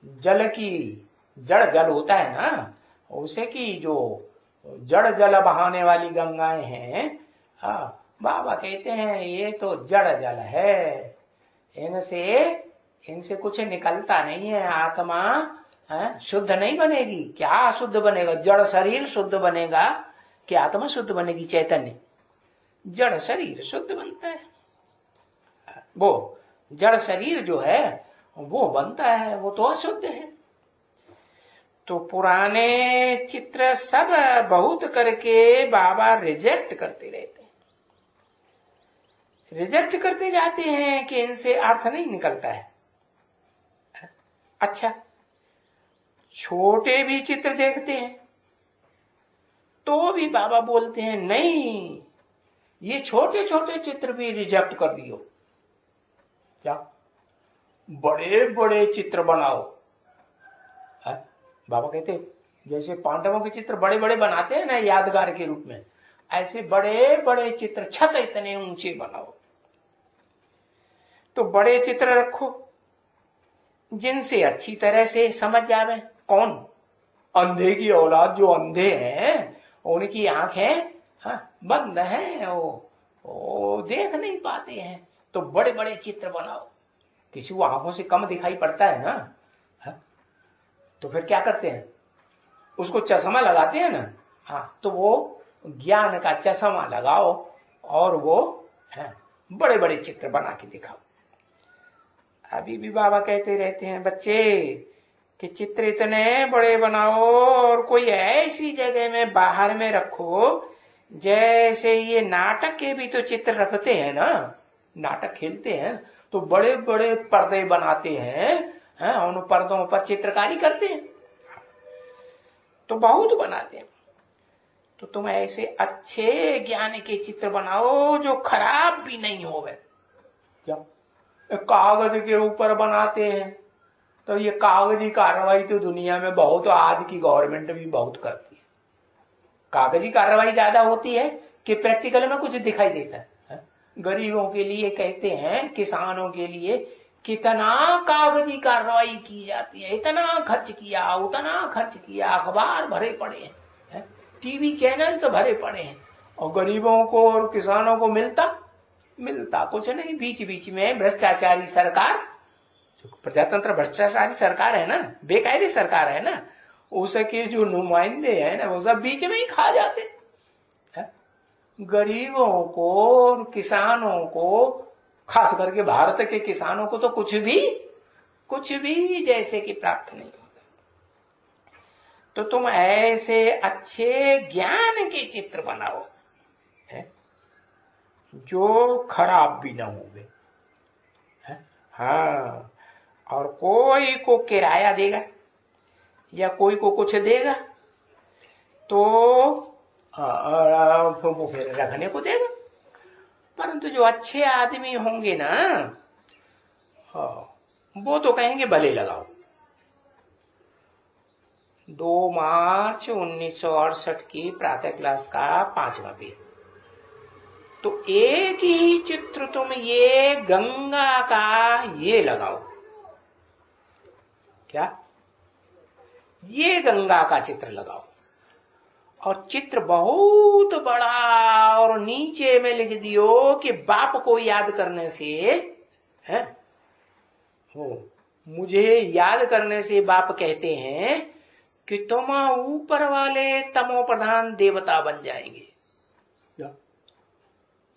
जल की, जड़ जल होता है ना, उसे की जो जड़ जल बहाने वाली गंगाएं हैं, बाबा कहते हैं ये तो जड़ जल है, इनसे कुछ निकलता नहीं है। आत्मा शुद्ध नहीं बनेगी। क्या शुद्ध बनेगा? जड़ शरीर शुद्ध बनेगा कि आत्मा शुद्ध बनेगी? चैतन्य जड़ शरीर शुद्ध बनता है। वो जड़ शरीर जो है वो बनता है, वो तो अशुद्ध है। तो पुराने चित्र सब बहुत करके बाबा रिजेक्ट करते रहते हैं, रिजेक्ट करते जाते हैं कि इनसे अर्थ नहीं निकलता है। अच्छा, छोटे भी चित्र देखते हैं तो भी बाबा बोलते हैं नहीं, ये छोटे छोटे चित्र भी रिजेक्ट कर दियो। क्या? बड़े बड़े चित्र बनाओ। बाबा कहते जैसे पांडवों के चित्र बड़े बड़े बनाते हैं ना यादगार के रूप में, ऐसे बड़े बड़े चित्र, छत इतने ऊंचे बनाओ। तो बड़े चित्र रखो जिनसे अच्छी तरह से समझ जावे। कौन? अंधे की औलाद, जो अंधे हैं उनकी आंखें हाँ, बंद है, वो देख नहीं पाते हैं। तो बड़े बड़े चित्र बनाओ, किसी को आंखों से कम दिखाई पड़ता है ना, हाँ? तो फिर क्या करते हैं, उसको चश्मा लगाते हैं ना। हाँ, तो वो ज्ञान का चश्मा लगाओ और वो बड़े बड़े चित्र बना के दिखाओ। अभी भी बाबा कहते रहते हैं बच्चे कि चित्र इतने बड़े बनाओ और कोई ऐसी जगह में बाहर में रखो, जैसे ये नाटक के भी तो चित्र रखते हैं ना, नाटक खेलते हैं तो बड़े बड़े पर्दे बनाते हैं, उन पर्दों पर चित्रकारी करते हैं, तो बहुत बनाते हैं। तो तुम ऐसे अच्छे ज्ञान के चित्र बनाओ जो खराब भी नहीं होवे। क्या कागज के ऊपर बनाते हैं, तो ये कागजी कार्रवाई तो दुनिया में बहुत, आज की गवर्नमेंट भी बहुत करती है। कागजी कार्रवाई ज्यादा होती है कि प्रैक्टिकल में कुछ दिखाई देता है। गरीबों के लिए कहते हैं, किसानों के लिए कितना कागजी कार्रवाई की जाती है, इतना खर्च किया, उतना खर्च किया, अखबार भरे पड़े हैं, टीवी चैनल तो भरे पड़े हैं, और गरीबों को और किसानों को मिलता कुछ नहीं। बीच बीच में भ्रष्टाचारी सरकार, प्रजातंत्र भ्रष्टाचारी सरकार है ना, बेकायदे सरकार है ना, उसके जो नुमाइंदे हैं ना, वो सब बीच में ही खा जाते हैं। गरीबों को और किसानों को, खास करके भारत के किसानों को तो कुछ भी जैसे कि प्राप्त नहीं होता। तो तुम ऐसे अच्छे ज्ञान के चित्र बनाओ जो खराब भी ना होवे। हाँ, और कोई को किराया देगा या कोई को कुछ देगा तो वो फिर रखने को देगा, परंतु जो अच्छे आदमी होंगे ना, वो तो कहेंगे भले लगाओ। 2 मार्च 1968 की प्रातः क्लास का 5वां पेज। तो एक ही चित्र तुम ये गंगा का ये लगाओ। क्या? ये गंगा का चित्र लगाओ, और चित्र बहुत बड़ा, और नीचे में लिख दियो कि बाप को याद करने से है, मुझे याद करने से बाप कहते हैं कि तुम ऊपर वाले तमो प्रधान देवता बन जाएंगे।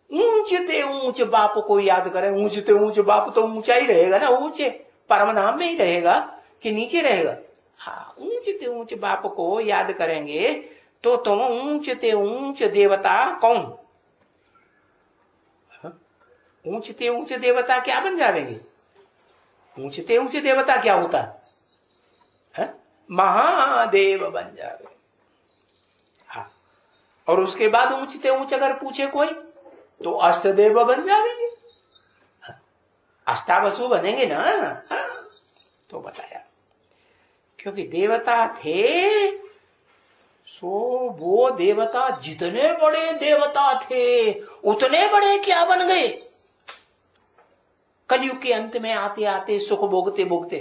ऊंचते ऊंच बाप को याद करें, ऊंचते ऊंच बाप तो ऊंचा ही रहेगा ना, ऊंचे परम धाम में ही रहेगा कि नीचे रहेगा। हाँ, ऊंचते ऊंच बाप को याद करेंगे तो तुम ऊंचते ऊंच देवता कौन? ऊंचते ऊंच देवता क्या बन जाएंगे? ऊंचते ऊंच देवता क्या होता है? महादेव बन जावे। हाँ, और उसके बाद ऊंचते ऊंच अगर पूछे कोई तो अष्टदेव बन जाएंगे, अष्टावसु बनेंगे ना। हाँ, तो बताया क्योंकि देवता थे, सो वो देवता जितने बड़े देवता थे उतने बड़े क्या बन गए? कलयुग के अंत में आते आते सुख भोगते भोगते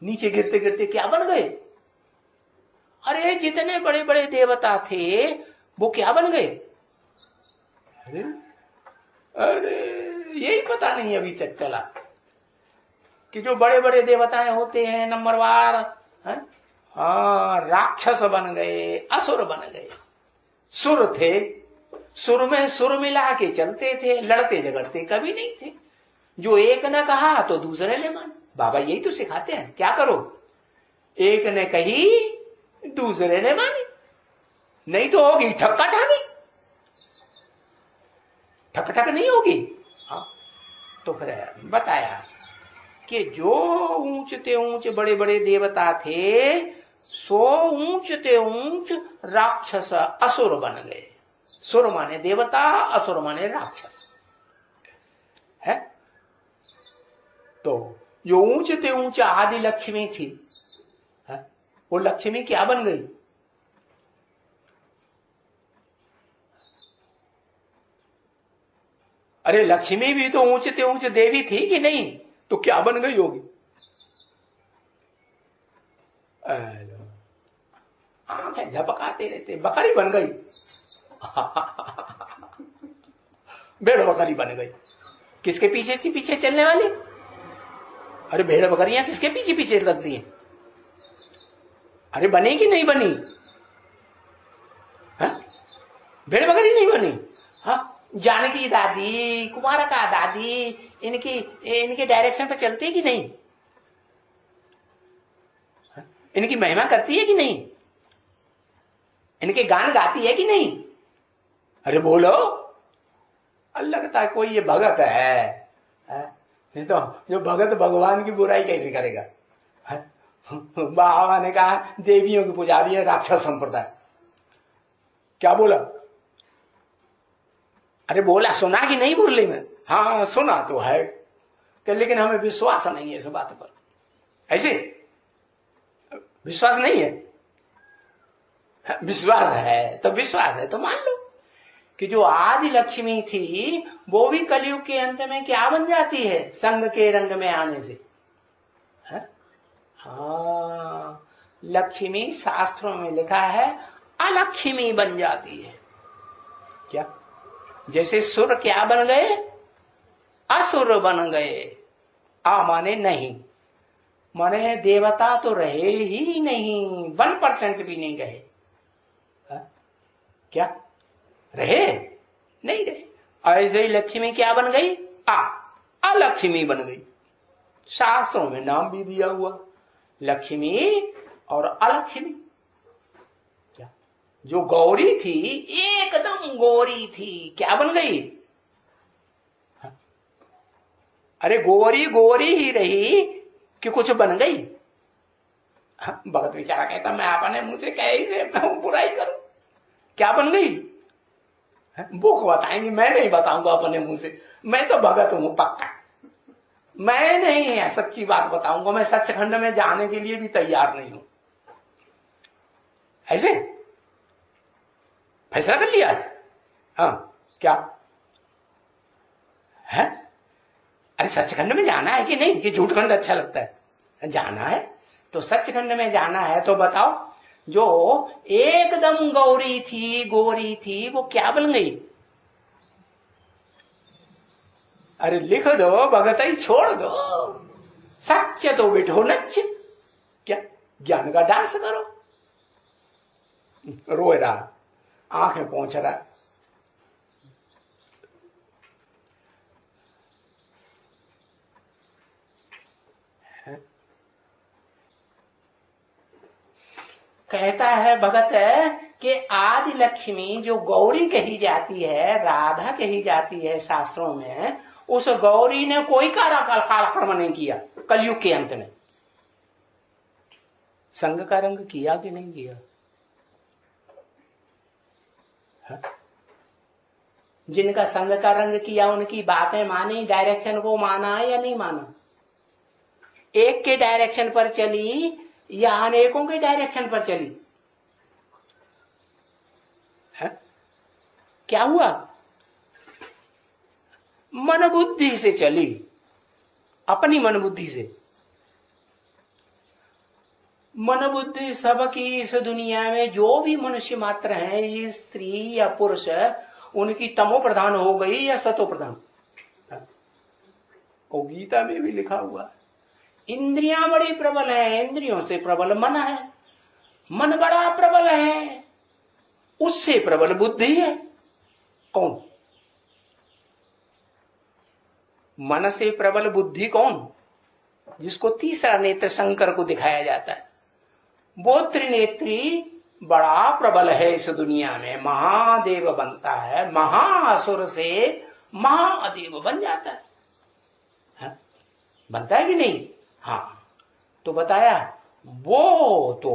नीचे गिरते गिरते क्या बन गए? अरे जितने बड़े बड़े देवता थे वो क्या बन गए? अरे यही पता नहीं अभी तक चला कि जो बड़े बड़े देवताएं होते हैं नंबरवार, हाँ, राक्षस बन गए, असुर बन गए। सुर थे, सुर में सुर मिला के चलते थे, लड़ते झगड़ते कभी नहीं थे। जो एक ने कहा तो दूसरे ने माना। बाबा यही तो सिखाते हैं, क्या करो, एक ने कही दूसरे ने मानी, नहीं तो होगी ठक्का ठक नहीं होगी। हाँ, तो फिर बताया कि जो ऊंचते ऊंच बड़े बड़े देवता थे सो ऊंचते ऊंच राक्षस असुर बन गए। सुर माने देवता, असुर माने राक्षस है। तो जो ऊंचते ऊंच आदि लक्ष्मी थी है? वो लक्ष्मी क्या बन गई? अरे लक्ष्मी भी तो ऊंचते ऊंच देवी थी कि नहीं? तो क्या बन गई होगी? आंखें झपकाते रहते, बकरी बन गई। भेड़ बकरी बन गई। किसके पीछे पीछे चलने वाली? अरे भेड़ बकरियां किसके पीछे पीछे करती हैं? अरे बनी कि नहीं बनी? हा? भेड़ बकरी नहीं बनी। हाँ, जानकी दादी, कुमारका दादी, इनके डायरेक्शन पे चलती है कि नहीं? हा? इनकी महिमा करती है कि नहीं? इनके गान गाती है कि नहीं? अरे बोलो। लगता है कोई ये भगत है, नहीं तो जो भगत भगवान की बुराई कैसे करेगा? बाबा ने कहा देवियों की पुजारी है राक्षस संप्रदाय। क्या बोला? अरे बोला, सुना कि नहीं बोली मैं? हाँ सुना तो है, लेकिन हमें विश्वास नहीं है इस बात पर। ऐसे विश्वास नहीं है? विश्वास है तो विश्वास है तो मान लो कि जो आदि लक्ष्मी थी वो भी कलयुग के अंत में क्या बन जाती है? संग के रंग में आने से। हाँ, लक्ष्मी शास्त्रों में लिखा है अलक्ष्मी बन जाती है। क्या? जैसे सुर क्या बन गए? असुर बन गए। माने नहीं, माने देवता तो रहे ही नहीं, 1% भी नहीं रहे। क्या रहे? नहीं रहे। ऐसे ही लक्ष्मी क्या बन गई? अलक्ष्मी बन गई। शास्त्रों में नाम भी दिया हुआ लक्ष्मी और अलक्ष्मी। क्या? जो गौरी थी एकदम गौरी थी, क्या बन गई? अरे गोरी गोरी ही रही कि कुछ बन गई? भगत बेचारा कहता मैं अपने मुंह से कैसे मैं बुराई करूं? क्या बन गई? वो बताएंगे, मैं नहीं बताऊंगा अपने मुंह से। मैं तो भगत हूं पक्का, मैं नहीं है सच्ची बात बताऊंगा। मैं सचखंड में जाने के लिए भी तैयार नहीं हूं। ऐसे फैसला कर लिया? हाँ, क्या है? अरे सचखंड में जाना है कि नहीं? कि झूठखंड अच्छा लगता है? जाना है तो सचखंड में जाना है। तो बताओ, जो एकदम गौरी थी गोरी थी वो क्या बन गई? अरे लिख दो, भगतई छोड़ दो, सच्च तो बिठो नच। क्या? ज्ञान का डांस करो। रोए रहा, आंखें पहुंच रहा। कहता है भगत कि आदि लक्ष्मी जो गौरी कही जाती है, राधा कही जाती है शास्त्रों में, उस गौरी ने कोई कालकर्म नहीं किया कलयुग के अंत में। संग का रंग किया कि नहीं किया? जिनका संग का रंग किया उनकी बातें मानी, डायरेक्शन को माना या नहीं माना? एक के डायरेक्शन पर चली या अनेकों के डायरेक्शन पर चली? है? क्या हुआ? मन बुद्धि से चली, अपनी मन बुद्धि से। मन बुद्धि सबकी इस दुनिया में जो भी मनुष्य मात्र हैं, ये स्त्री या पुरुष, उनकी तमो प्रधान हो गई या सतो प्रधान? और गीता में भी लिखा हुआ है इंद्रियां बड़ी प्रबल है, इंद्रियों से प्रबल मन है। मन बड़ा प्रबल है, उससे प्रबल बुद्धि है। कौन? मन से प्रबल बुद्धि कौन? जिसको तीसरा नेत्र शंकर को दिखाया जाता है, वो त्रिनेत्री बड़ा प्रबल है इस दुनिया में। महादेव बनता है, महाअसुर से महादेव बन जाता है। बनता है कि नहीं? हाँ, तो बताया वो तो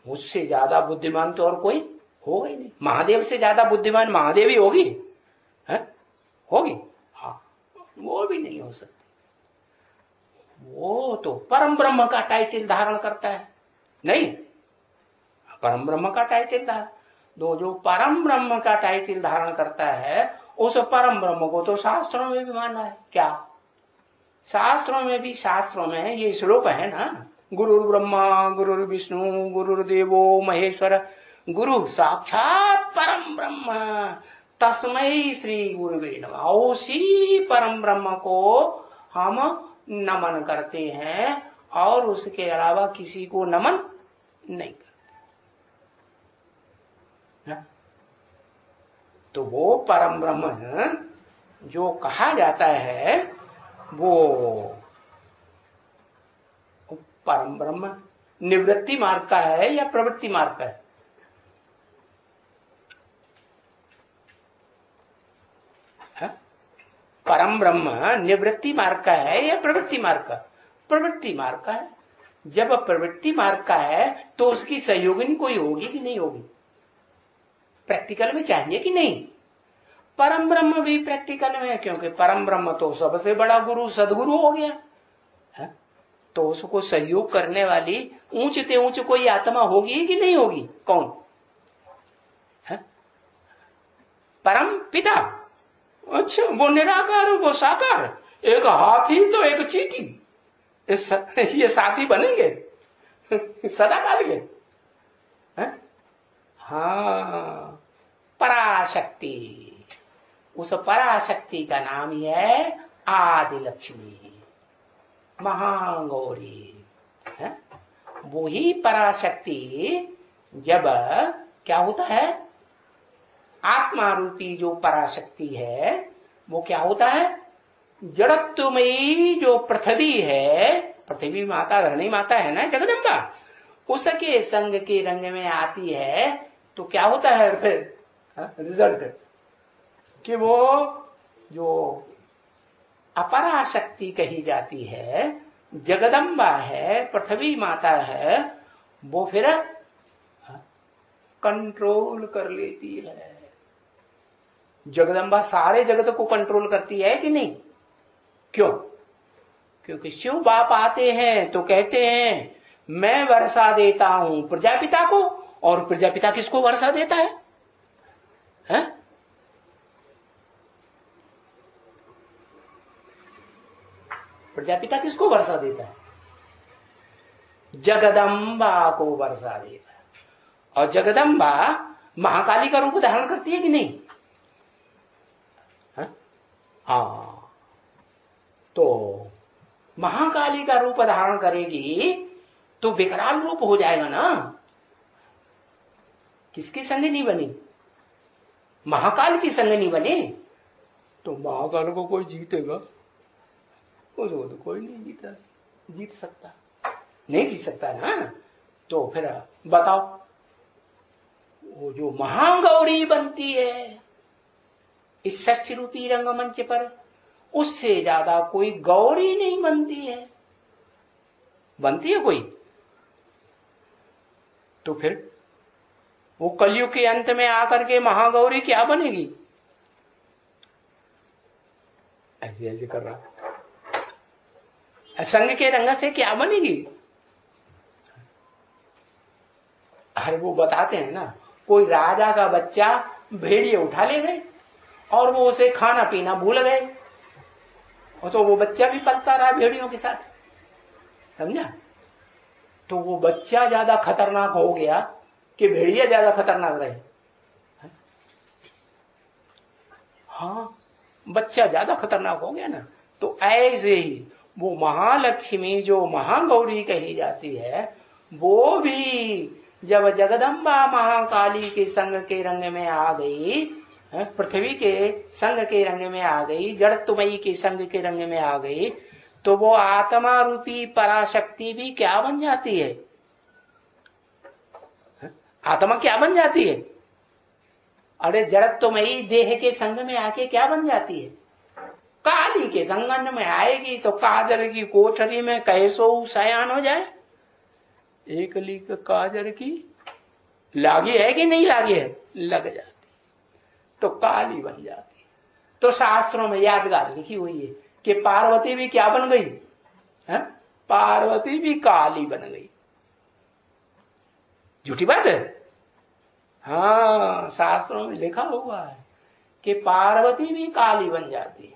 उससे ज्यादा बुद्धिमान तो और कोई होगा ही नहीं। महादेव से ज्यादा बुद्धिमान महादेव ही होगी, है? होगी? हाँ, वो भी नहीं हो सकती। वो तो परम ब्रह्म का टाइटल धारण करता है। नहीं, परम ब्रह्म का टाइटल धारण, जो परम ब्रह्म का टाइटल धारण करता है, उस परम ब्रह्म को तो शास्त्रों में भी माना है। क्या? शास्त्रों में भी, शास्त्रों में ये श्लोक है ना, गुरुर्ब्रह्मा गुरुर्विष्णु गुरुर्देवो महेश्वर गुरु साक्षात परम ब्रह्म, तस्मै श्री गुरुवे नमः। उसी परम ब्रह्म को हम नमन करते हैं और उसके अलावा किसी को नमन नहीं करते। तो वो परम ब्रह्म जो कहा जाता है वो परम ब्रह्म निवृत्ति मार्ग का है या प्रवृत्ति मार्ग का है? परम ब्रह्म निवृत्ति मार्ग का है या प्रवृत्ति मार्ग का? प्रवृत्ति मार्ग का है। जब प्रवृत्ति मार्ग का है तो उसकी सहयोगिनी कोई होगी कि नहीं होगी? प्रैक्टिकल में चाहिए कि नहीं? परम ब्रह्म भी प्रैक्टिकल में है, क्योंकि परम ब्रह्म तो सबसे बड़ा गुरु सदगुरु हो गया है? तो उसको सहयोग करने वाली ऊंच ते ऊंच कोई आत्मा होगी कि नहीं होगी? कौन है? परम पिता। अच्छा, वो निराकार, वो साकार, एक हाथी तो एक चींटी, ये साथी बनेंगे सदा काल के? हाँ, पराशक्ति। उस पराशक्ति का नाम ही है आदि लक्ष्मी, महागौरी है। वो ही पराशक्ति जब क्या होता है, आत्मा रूपी जो पराशक्ति है वो क्या होता है, जड़त्वमयी जो पृथ्वी है, पृथ्वी माता धरणी माता है ना जगदम्बा, उसके संग के रंग में आती है। तो क्या होता है फिर रिजल्ट कि वो जो अपराशक्ति कही जाती है, जगदम्बा है, पृथ्वी माता है, वो फिर कंट्रोल कर लेती है। जगदम्बा सारे जगत को कंट्रोल करती है कि नहीं? क्यों? क्योंकि शिव बाप आते हैं तो कहते हैं मैं वर्षा देता हूं प्रजापिता को, और प्रजापिता किसको वर्षा देता है? प्रजापिता किसको वर्षा देता है? जगदम्बा को वर्षा देता है। और जगदम्बा महाकाली का रूप धारण करती है कि नहीं? हाँ, तो महाकाली का रूप धारण करेगी तो विकराल रूप हो जाएगा ना। किसकी संगिनी बनी? महाकाल की संगिनी बनी। तो महाकाल को कोई जीतेगा? उसको तो कोई नहीं जीत सकता, नहीं जीत सकता ना। तो फिर बताओ, वो जो महागौरी बनती है इस षष्ठी रूपी रंगमंच पर, उससे ज्यादा कोई गौरी नहीं बनती है। बनती है कोई? तो फिर वो कलयुग के अंत में आकर के महागौरी क्या बनेगी? ऐसे ऐसे कर रहा, संग के रंग से क्या बनेगी? अरे वो बताते हैं ना, कोई राजा का बच्चा भेड़िए उठा ले गए और वो उसे खाना पीना भूल गए, और तो वो बच्चा भी पलता रहा भेड़ियों के साथ, समझा? तो वो बच्चा ज्यादा खतरनाक हो गया कि भेड़िया ज्यादा खतरनाक रहे? हाँ, बच्चा ज्यादा खतरनाक हो गया ना। तो ऐसे ही वो महालक्ष्मी जो महागौरी कही जाती है, वो भी जब जगदम्बा महाकाली के संग के रंग में आ गई, पृथ्वी के संग के रंग में आ गई, जड़त्वमयी के संग के रंग में आ गई, तो वो आत्मा रूपी पराशक्ति भी क्या बन जाती है? आत्मा क्या बन जाती है? अरे जड़त्वमयी देह के संग में आके क्या बन जाती है? काली के संगन में आएगी तो काजर की कोठरी में कैसो शयान हो जाए। एक लीक काजर की लागी है कि नहीं लागी है? लग जाती तो काली बन जाती। तो शास्त्रों में यादगार लिखी हुई है कि पार्वती भी क्या बन गई? पार्वती भी काली बन गई। झूठी बात है? हाँ, शास्त्रों में लिखा हुआ है कि पार्वती भी काली बन जाती है।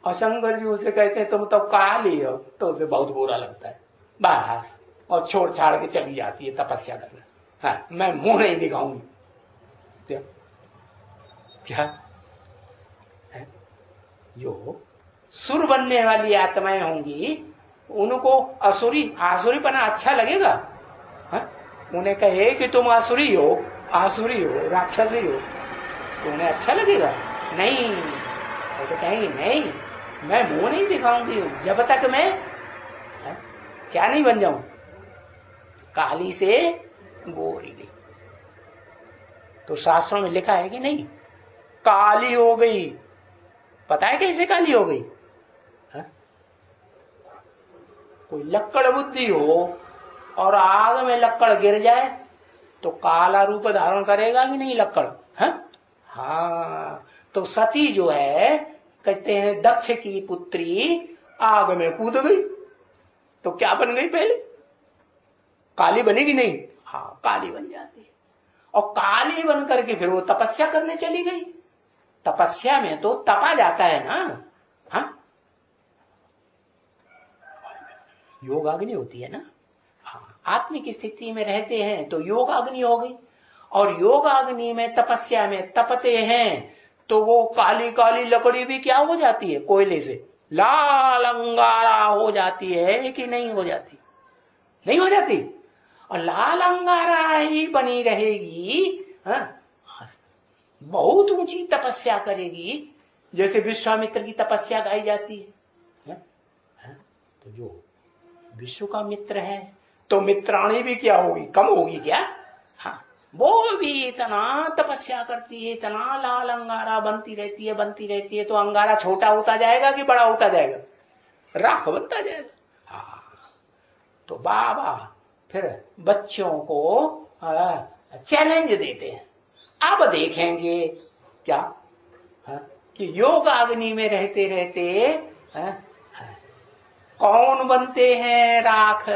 और शंकर जी उसे कहते हैं तुम तो काली हो, तो उसे बहुत बुरा लगता है बस, और छोड़ छाड़ के चली जाती है तपस्या करना। हाँ, मैं मुंह नहीं दिखाऊंगी। क्या क्या है? जो सुर बनने वाली आत्माएं होंगी उनको आसुरीपना अच्छा लगेगा? हाँ? उन्हें कहे कि तुम आसुरी हो, राक्षसी हो, तो उन्हें अच्छा लगेगा? नहीं, वो तो कहेंगे नहीं, मैं मुंह नहीं दिखाऊंगी जब तक मैं क्या नहीं बन जाऊं, काली से गोरी नहीं। तो शास्त्रों में लिखा है कि नहीं, काली हो गई। पता है कैसे काली हो गई? कोई लक्कड़ बुद्धि हो और आग में लक्कड़ गिर जाए तो काला रूप धारण करेगा कि नहीं लक्कड़? हाँ, तो सती जो है, कहते हैं दक्ष की पुत्री आग में कूद गई तो क्या बन गई? पहले काली बनेगी नहीं? हाँ, काली बन जाती है। और काली बन करके फिर वो तपस्या करने चली गई। तपस्या में तो तपा जाता है ना। हाँ, योगाग्नि होती है ना। हाँ, आत्मिक स्थिति में रहते हैं तो योगाग्नि हो गई, और योगाग्नि में तपस्या में तपते हैं तो वो काली काली लकड़ी भी क्या हो जाती है? कोयले से लाल अंगारा हो जाती है कि नहीं हो जाती? नहीं हो जाती। और लाल अंगारा ही बनी रहेगी। हाँ, बहुत ऊंची तपस्या करेगी, जैसे विश्वामित्र की तपस्या गाई जाती है। तो जो विश्व का मित्र है तो मित्राणी भी क्या होगी? कम होगी क्या? हाँ, वो भी इतना तपस्या करती है, इतना लाल अंगारा बनती रहती है, तो अंगारा छोटा होता जाएगा कि बड़ा होता जाएगा? राख बनता जाएगा। हाँ, तो बाबा फिर बच्चों को चैलेंज देते हैं। अब देखेंगे क्या कि योग अग्नि में रहते रहते कौन बनते हैं राख।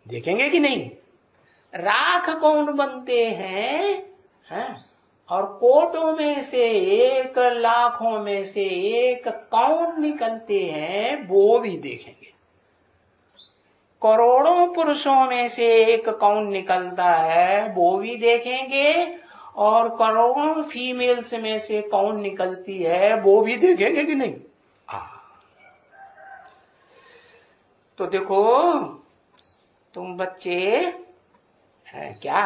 देखेंगे कि नहीं? राख कौन बनते हैं, और कोटों में से एक, लाखों में से एक कौन निकलते हैं वो भी देखेंगे। करोड़ों पुरुषों में से एक कौन निकलता है वो भी देखेंगे, और करोड़ों फीमेल्स में से कौन निकलती है वो भी देखेंगे कि नहीं? तो देखो तुम बच्चे क्या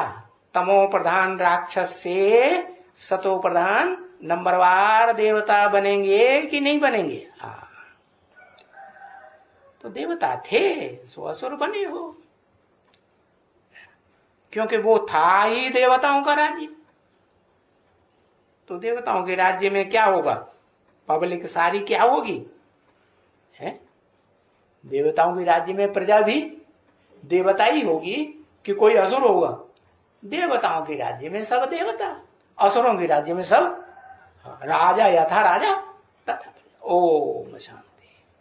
तमो प्रधान राक्षस से सतो प्रधान नंबरवार देवता बनेंगे कि नहीं बनेंगे? तो देवता थे सो असुर बने हो, क्योंकि वो था ही देवताओं का राज्य। तो देवताओं के राज्य में क्या होगा? पब्लिक सारी क्या होगी? देवताओं के राज्य में प्रजा भी देवता ही होगी कि कोई असुर होगा? देवताओं के राज्य में सब देवता, असुरों के राज्य में सब राजा, यथा राजा तथा प्रजा। ओम शांति।